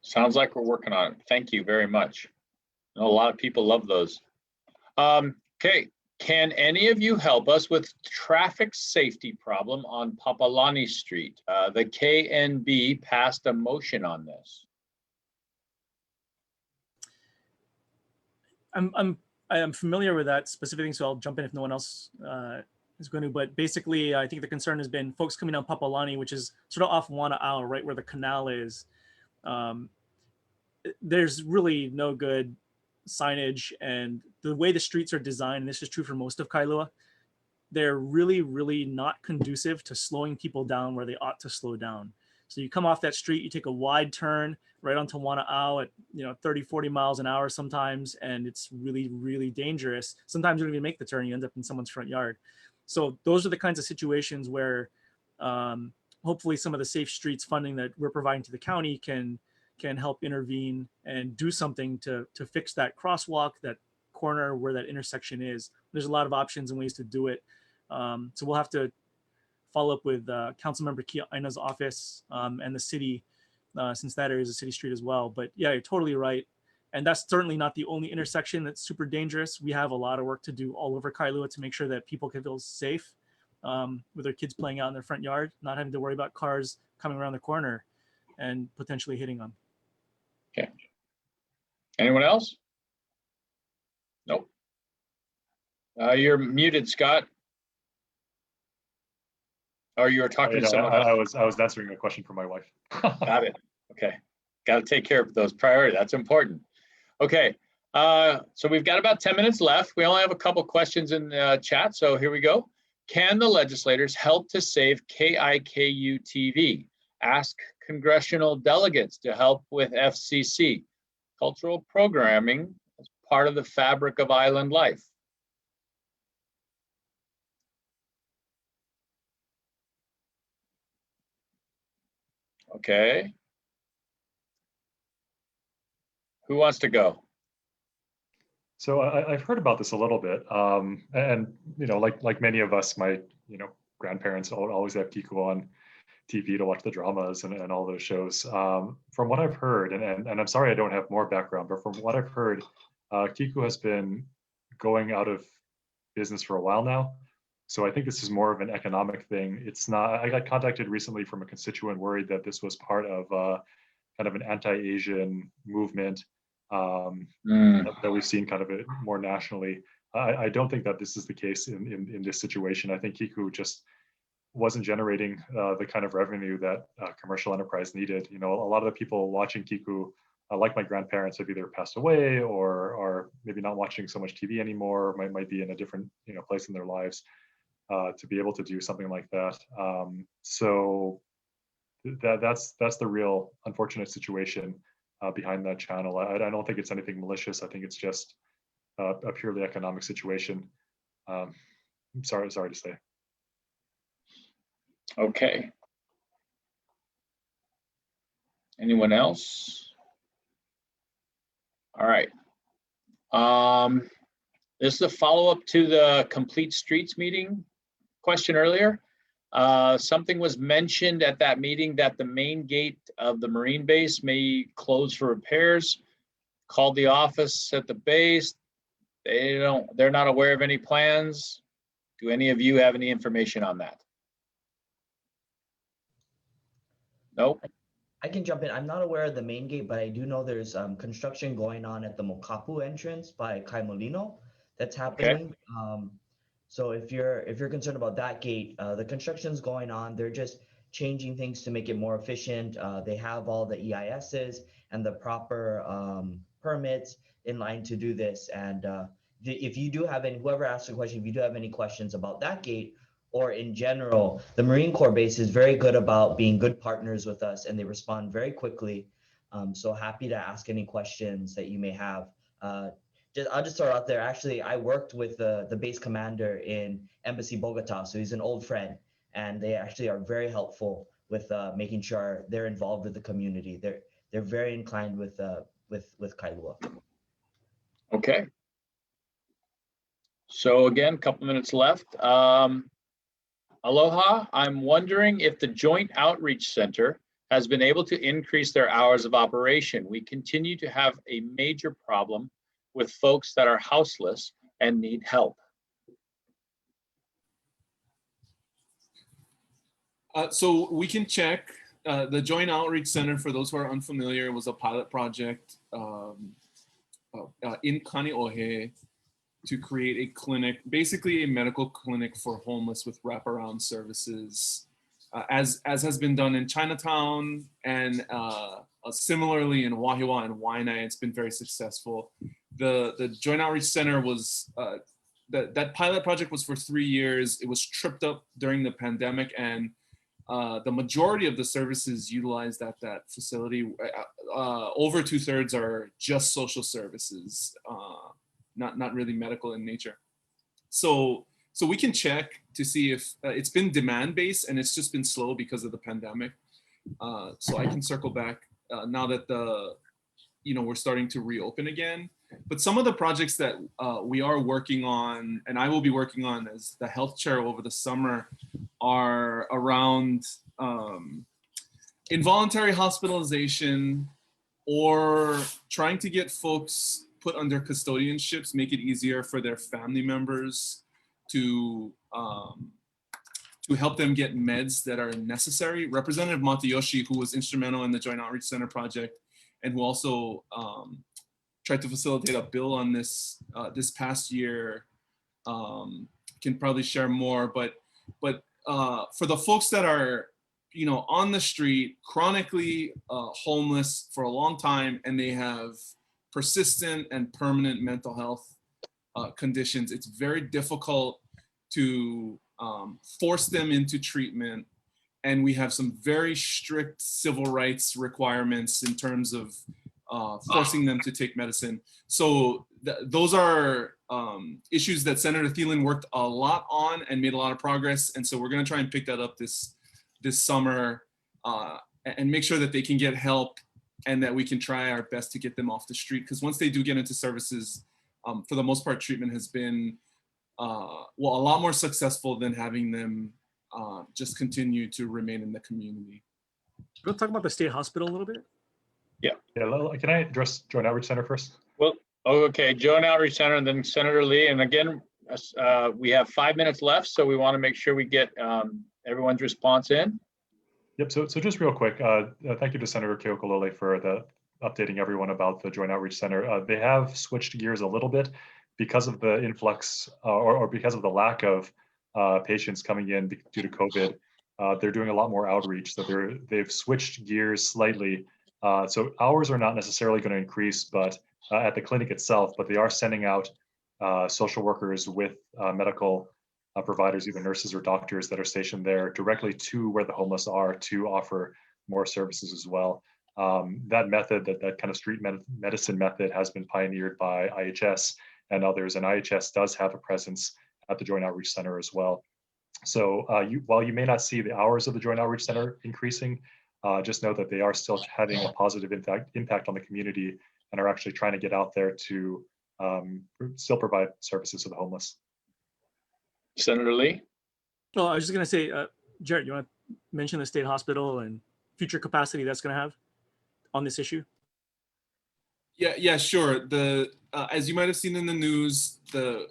Sounds like we're working on it. Thank you very much. I know a lot of people love those. Okay, can any of you help us with traffic safety problem on Papalani Street? The KNB passed a motion on this. I'm familiar with that specific thing, so I'll jump in if no one else is going to. But basically, I think the concern has been folks coming down Papalani, which is sort of off Wana'au, right where the canal is. There's really no good signage, and the way the streets are designed, and this is true for most of Kailua, they're really, really not conducive to slowing people down where they ought to slow down. So you come off that street, you take a wide turn right onto Wana'au at 30, 40 miles an hour sometimes, and it's really, really dangerous. Sometimes you don't even make the turn, you end up in someone's front yard. So those are the kinds of situations where hopefully some of the Safe Streets funding that we're providing to the county can help intervene and do something to fix that crosswalk, that corner where that intersection is. There's a lot of options and ways to do it. So we'll have to follow up with Councilmember Kia'aina's office and the city, since that area is a city street as well. But yeah, you're totally right. And that's certainly not the only intersection that's super dangerous. We have a lot of work to do all over Kailua to make sure that people can feel safe with their kids playing out in their front yard, not having to worry about cars coming around the corner and potentially hitting them. Okay. Anyone else? Nope. You're muted, Scott. Or you were talking to someone else. I was answering a question for my wife. Got it. Okay. Got to take care of those priorities. That's important. Okay. So we've got about 10 minutes left. We only have a couple questions in the chat. So here we go. Can the legislators help to save KIKU TV? Ask congressional delegates to help with FCC. Cultural programming as part of the fabric of island life. Okay. Who wants to go? So I've heard about this a little bit, and like many of us, my grandparents always have Kiku on TV to watch the dramas and all those shows. From what I've heard, and I'm sorry I don't have more background, but from what I've heard, Kiku has been going out of business for a while now. So I think this is more of an economic thing. It's not. I got contacted recently from a constituent worried that this was part of kind of an anti-Asian movement that we've seen kind of more nationally. I don't think that this is the case in this situation. I think Kiku just wasn't generating the kind of revenue that commercial enterprise needed. A lot of the people watching Kiku, like my grandparents, have either passed away or maybe not watching so much TV anymore, might be in a different place in their lives to be able to do something like that. So that's the real unfortunate situation behind that channel. I don't think it's anything malicious. I think it's just a purely economic situation. I'm sorry to say. Okay. Anyone else? All right. This is a follow-up to the Complete Streets meeting question earlier. Something was mentioned at that meeting that the main gate of the Marine base may close for repairs. Called the office at the base. They're not aware of any plans. Do any of you have any information on that? Nope. I can jump in. I'm not aware of the main gate, but I do know there's construction going on at the Mokapu entrance by Kai Molino that's happening. Okay. So if you're concerned about that gate, the construction's going on. They're just changing things to make it more efficient. They have all the EISs and the proper permits in line to do this. And if you do have any, whoever asked the question, if you do have any questions about that gate or in general, the Marine Corps base is very good about being good partners with us, and they respond very quickly. So happy to ask any questions that you may have. I'll just throw out there. Actually, I worked with the base commander in Embassy Bogota, so he's an old friend, and they actually are very helpful with making sure they're involved with the community. They're very inclined with Kailua. Okay. So again, a couple minutes left. Aloha, I'm wondering if the Joint Outreach Center has been able to increase their hours of operation. We continue to have a major problem with folks that are houseless and need help. So we can check. The Joint Outreach Center, for those who are unfamiliar, was a pilot project in Kaneohe to create a clinic, basically a medical clinic for homeless with wraparound services, as has been done in Chinatown and similarly in Wahiawa and Waianae. It's been very successful. The Joint Outreach Center was, that pilot project was for 3 years. It was tripped up during the pandemic, and the majority of the services utilized at that facility, over 2/3 are just social services, not really medical in nature. So we can check to see if it's been demand-based and it's just been slow because of the pandemic. So I can circle back now that we're starting to reopen again. But some of the projects that we are working on, and I will be working on as the health chair over the summer, are around involuntary hospitalization, or trying to get folks put under custodianships, make it easier for their family members to help them get meds that are necessary. Representative Matayoshi, who was instrumental in the Joint Outreach Center project, and who also tried to facilitate a bill on this this past year, can probably share more. But for the folks that are on the street, chronically homeless for a long time, and they have persistent and permanent mental health conditions, it's very difficult to force them into treatment. And we have some very strict civil rights requirements in terms of forcing them to take medicine. So those are issues that Senator Thielen worked a lot on and made a lot of progress. And so we're going to try and pick that up this summer and make sure that they can get help and that we can try our best to get them off the street. Because once they do get into services, for the most part, treatment has been, a lot more successful than having them just continue to remain in the community. We'll talk about the state hospital a little bit. Yeah, can I address Joint Outreach Center first? Well, okay, Joint Outreach Center and then Senator Lee. And again, we have 5 minutes left, so we want to make sure we get everyone's response in. Yep, so just real quick, thank you to Senator Keohokalole for updating everyone about the Joint Outreach Center. They have switched gears a little bit because of the influx or because of the lack of patients coming in due to COVID. They're doing a lot more outreach, so they've switched gears slightly. So hours are not necessarily going to increase, but at the clinic itself, but they are sending out social workers with medical providers, either nurses or doctors that are stationed there directly to where the homeless are to offer more services as well. That method, that kind of street medicine method, has been pioneered by IHS and others, and IHS does have a presence at the Joint Outreach Center as well. So while you may not see the hours of the Joint Outreach Center increasing, just know that they are still having a positive impact on the community and are actually trying to get out there to still provide services to the homeless. Senator Lee? Well, I was just going to say, Jarrett, you want to mention the state hospital and future capacity that's going to have on this issue? Yeah, sure. As you might have seen in the news, the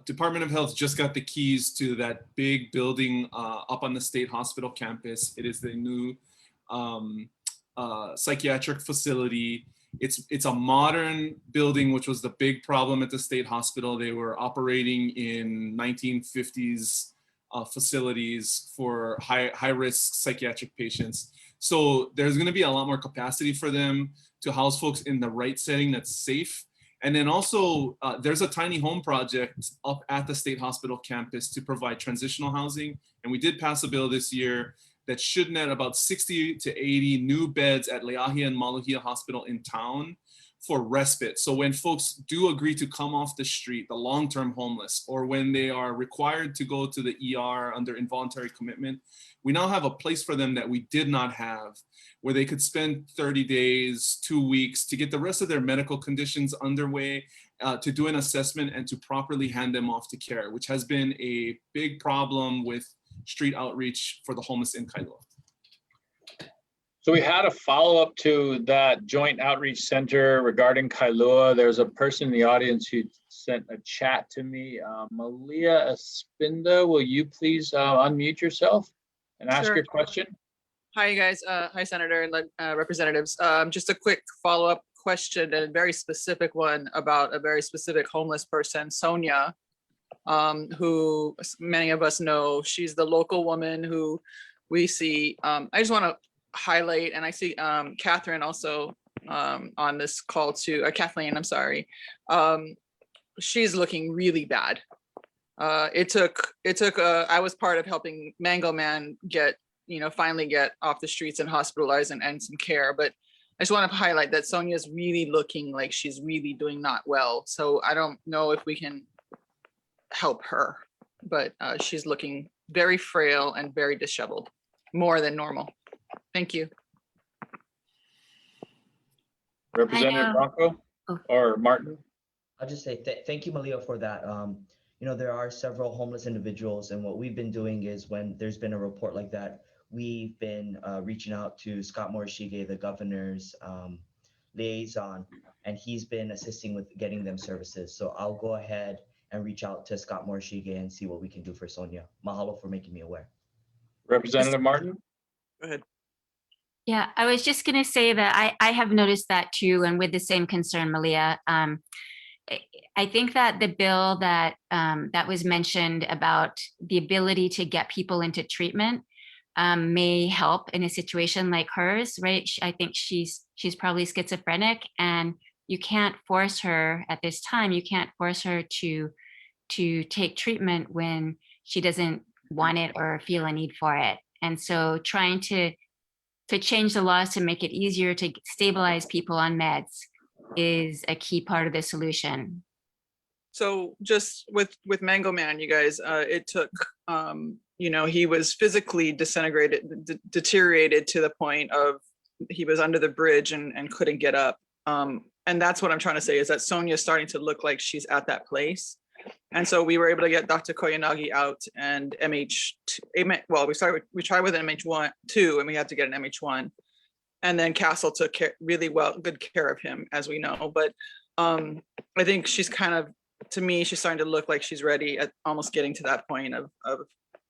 Department of Health just got the keys to that big building up on the state hospital campus. It is the new psychiatric facility. It's a modern building, which was the big problem at the state hospital. They were operating in 1950s facilities for high-risk psychiatric patients. So there's going to be a lot more capacity for them to house folks in the right setting that's safe. And then also, there's a tiny home project up at the state hospital campus to provide transitional housing. And we did pass a bill this year that should net about 60 to 80 new beds at Leahia and Maluhia Hospital in town for respite. So when folks do agree to come off the street, the long-term homeless, or when they are required to go to the ER under involuntary commitment, we now have a place for them that we did not have, where they could spend 30 days, 2 weeks to get the rest of their medical conditions underway, to do an assessment and to properly hand them off to care, which has been a big problem with street outreach for the homeless in Kailua. So we had a follow-up to that Joint Outreach Center regarding Kailua. There's a person in the audience who sent a chat to me. Malia Espinda, will you please unmute yourself and ask Sure. your question? Hi, you guys. Hi, Senator and representatives. Just a quick follow-up question and a very specific one about a very specific homeless person, Sonia, who many of us know. She's the local woman who we see. I just want to highlight, and I see Catherine also on this call too. Kathleen, I'm sorry. She's looking really bad. It took. I was part of helping Mango Man finally get off the streets and hospitalized and some care. But I just want to highlight that Sonia's really looking like she's really doing not well. So I don't know if we can help her, but she's looking very frail and very disheveled, more than normal. Thank you. Representative Branco or Marten? I'll just say thank you, Malia, for that. There are several homeless individuals, and what we've been doing is when there's been a report like that, we've been reaching out to Scot Morishige, the governor's liaison, and he's been assisting with getting them services. So I'll go ahead and reach out to Scot Morishige and see what we can do for Sonia. Mahalo for making me aware. Representative Marten? Go ahead. Yeah, I was just going to say that I have noticed that too, and with the same concern, Malia. I think that the bill that that was mentioned about the ability to get people into treatment may help in a situation like hers, right? I think she's probably schizophrenic, and you can't force her at this time. You can't force her to take treatment when she doesn't want it or feel a need for it. And so trying to change the laws to make it easier to stabilize people on meds is a key part of the solution. So just with Mango Man, you guys, it took, you know, he was physically deteriorated to the point of he was under the bridge and couldn't get up. And that's what I'm trying to say, is that Sonia's starting to look like she's at that place. And so we were able to get Dr. Koyanagi out, and well, we tried with an MH1 2, and we had to get an MH1. And then Castle took really good care of him, as we know. But I think she's kind of, to me, she's starting to look like she's ready at almost getting to that point of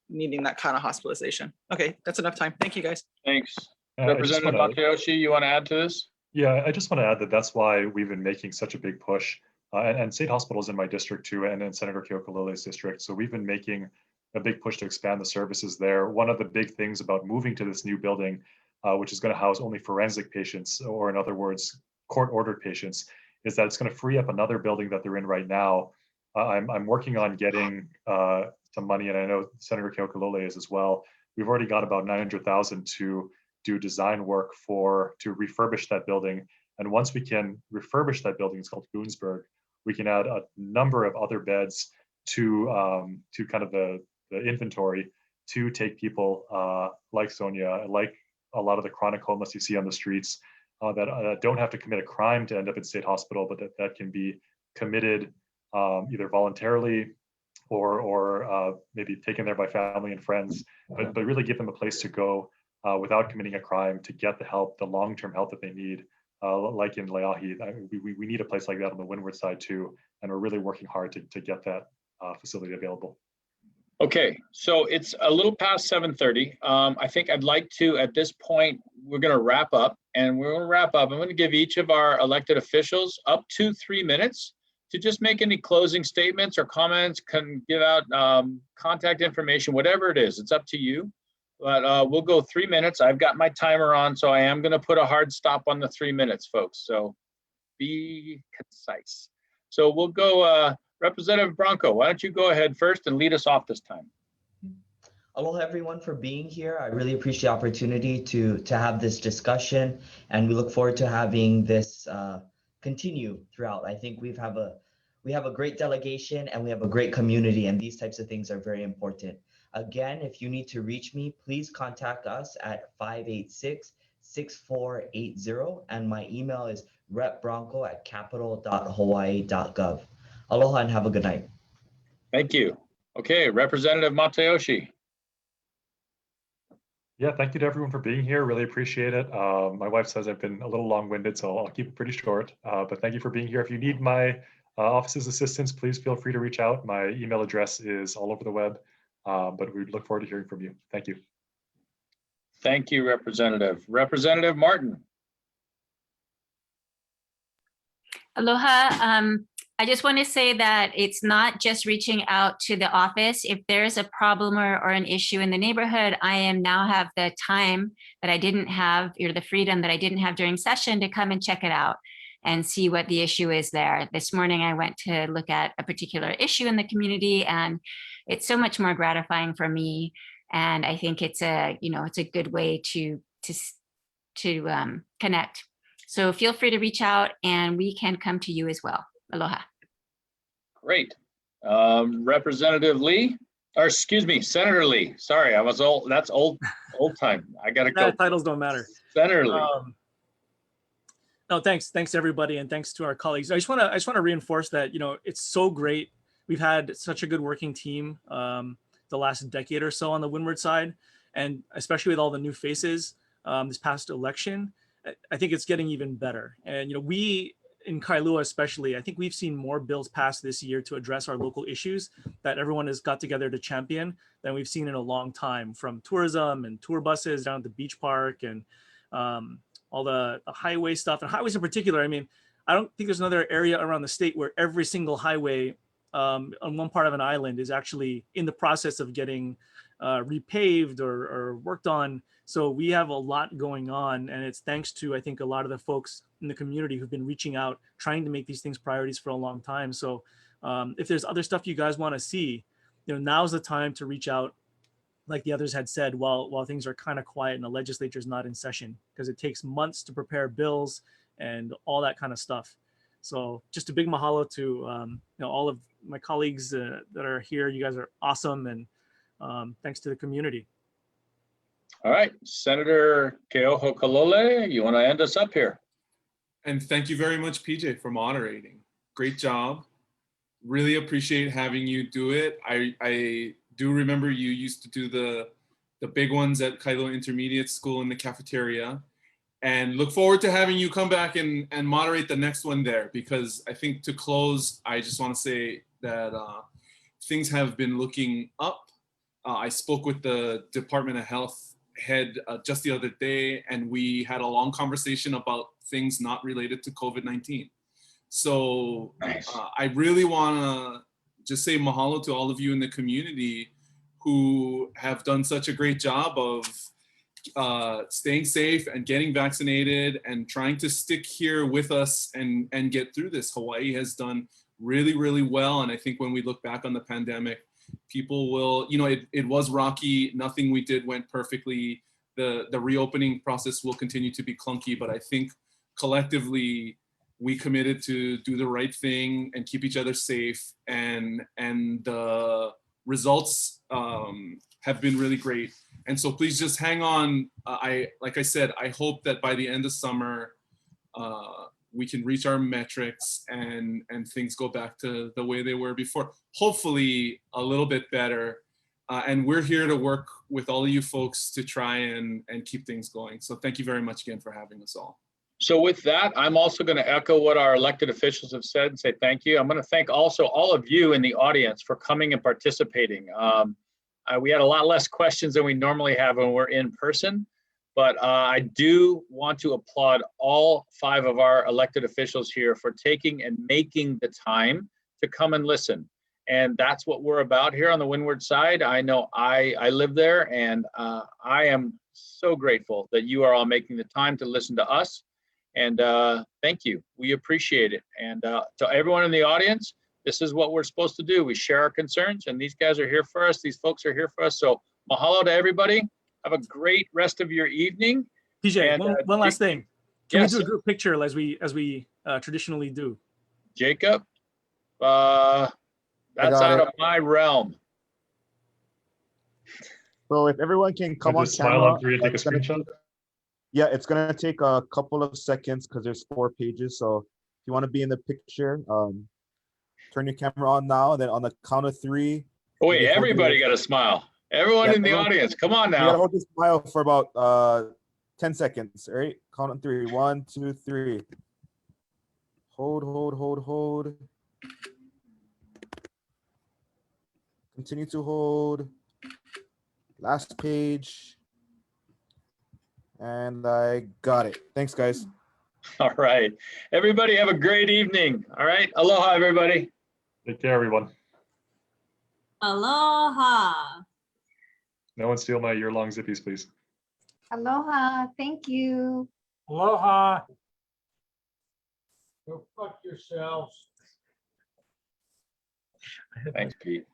needing that kind of hospitalization. Okay, that's enough time. Thank you, guys. Thanks. Representative Matayoshi, you want to add to this? Yeah, I just want to add that that's why we've been making such a big push, and state hospitals in my district too, and in Senator Keohakalole's district. So we've been making a big push to expand the services there. One of the big things about moving to this new building, which is going to house only forensic patients, or in other words, court-ordered patients, is that it's going to free up another building that they're in right now. I'm working on getting some money, and I know Senator Keohokalole is as well. We've already got about $900,000 to do design work to refurbish that building. And once we can refurbish that building, it's called Boonsburg, we can add a number of other beds to kind of the inventory to take people like Sonia, like a lot of the chronic homeless you see on the streets, that don't have to commit a crime to end up in state hospital, but that can be committed either voluntarily or maybe taken there by family and friends, but really give them a place to go without committing a crime, to get the help, the long-term help that they need, like in Leahi. We need a place like that on the Windward side too, and we're really working hard to get that facility available. Okay, so it's a little past 7:30. I think I'd like to, at this point, we're going to wrap up, and we're going to wrap up. I'm going to give each of our elected officials up to 3 minutes to just make any closing statements or comments, can give out contact information, whatever it is, it's up to you. But we'll go 3 minutes. I've got my timer on, so I am going to put a hard stop on the 3 minutes, folks. So be concise. So we'll go, Representative Branco, why don't you go ahead first and lead us off this time? Aloha everyone for being here. I really appreciate the opportunity to have this discussion, and we look forward to having this continue throughout. I think we have a great delegation, and we have a great community, and these types of things are very important. Again, if you need to reach me, please contact us at 586-6480, and my email is repbranco@capital.hawaii.gov. Aloha and have a good night. Thank you. Okay, Representative Matayoshi. Yeah, thank you to everyone for being here. Really appreciate it. My wife says I've been a little long-winded, so I'll keep it pretty short. But thank you for being here. If you need my office's assistance, please feel free to reach out. My email address is all over the web, but we look forward to hearing from you. Thank you. Thank you, Representative. Representative Marten. Aloha. I just want to say that it's not just reaching out to the office. If there's a problem or an issue in the neighborhood, I now have the time that I didn't have, or the freedom that I didn't have during session, to come and check it out and see what the issue is there. This morning, I went to look at a particular issue in the community, and it's so much more gratifying for me. And I think it's a good way to connect. So feel free to reach out, and we can come to you as well. Aloha. Great. Representative Lee, or excuse me, Senator Lee. Sorry, I was old. That's old time. I got to go. Titles don't matter. Senator Lee. No, thanks to everybody, and thanks to our colleagues. I just want to reinforce that, it's so great. We've had such a good working team the last decade or so on the Windward side, and especially with all the new faces this past election, I think it's getting even better. And we in Kailua especially, I think we've seen more bills passed this year to address our local issues that everyone has got together to champion than we've seen in a long time, from tourism and tour buses down at the beach park and all the highway stuff, and highways in particular. I mean, I don't think there's another area around the state where every single highway on one part of an island is actually in the process of getting repaved or worked on. So we have a lot going on, and it's thanks to, I think, a lot of the folks in the community who've been reaching out, trying to make these things priorities for a long time. So if there's other stuff you guys want to see, now's the time to reach out, like the others had said, while things are kind of quiet and the legislature is not in session, because it takes months to prepare bills and all that kind of stuff. So just a big mahalo to all of my colleagues that are here. You guys are awesome, and thanks to the community. All right, Senator Keohokalole, you want to end us up here? And thank you very much, PJ, for moderating. Great job. Really appreciate having you do it. I do remember you used to do the big ones at Kailua Intermediate School in the cafeteria, and look forward to having you come back and moderate the next one there, because I think to close, I just want to say that things have been looking up. I spoke with the Department of Health head just the other day, and we had a long conversation about things not related to COVID-19. So Nice. I really want to just say mahalo to all of you in the community who have done such a great job of staying safe and getting vaccinated and trying to stick here with us and get through this. Hawaii has done really, really well. And I think when we look back on the pandemic, people will, it was rocky. Nothing we did went perfectly. The reopening process will continue to be clunky, but I think collectively we committed to do the right thing and keep each other safe. And the results have been really great. And so please just hang on. Like I said, I hope that by the end of summer, we can reach our metrics and things go back to the way they were before. Hopefully a little bit better. And we're here to work with all of you folks to try and keep things going. So thank you very much again for having us all. So with that, I'm also going to echo what our elected officials have said and say thank you. I'm going to thank also all of you in the audience for coming and participating. We had a lot less questions than we normally have when we're in person, but I do want to applaud all 5 of our elected officials here for taking and making the time to come and listen. And that's what we're about here on the Windward side. I know I live there, and I am so grateful that you are all making the time to listen to us. And thank you. We appreciate it. And to everyone in the audience, this is what we're supposed to do. We share our concerns, and these guys are here for us. These folks are here for us. So mahalo to everybody. Have a great rest of your evening. PJ, and, one last thing. Can yes. we do a group picture as we traditionally do? Jacob, that's out of my realm. So if everyone can come on smile camera, on 3 and take a screenshot. Yeah, it's gonna take a couple of seconds because there's 4 pages. So if you want to be in the picture, turn your camera on now. Then on the count of 3. Oh, wait, everybody got to smile. Everyone in the audience, come on You gotta now. hold this smile for about 10 seconds. All right, count on 3. 1, 2, 3. Hold. Continue to hold. Last page. And I got it. Thanks, guys. All right. Everybody have a great evening. All right. Aloha, everybody. Take care, everyone. Aloha. No one steal my year-long zippies, please. Aloha. Thank you. Aloha. Go fuck yourselves. Thanks, Pete.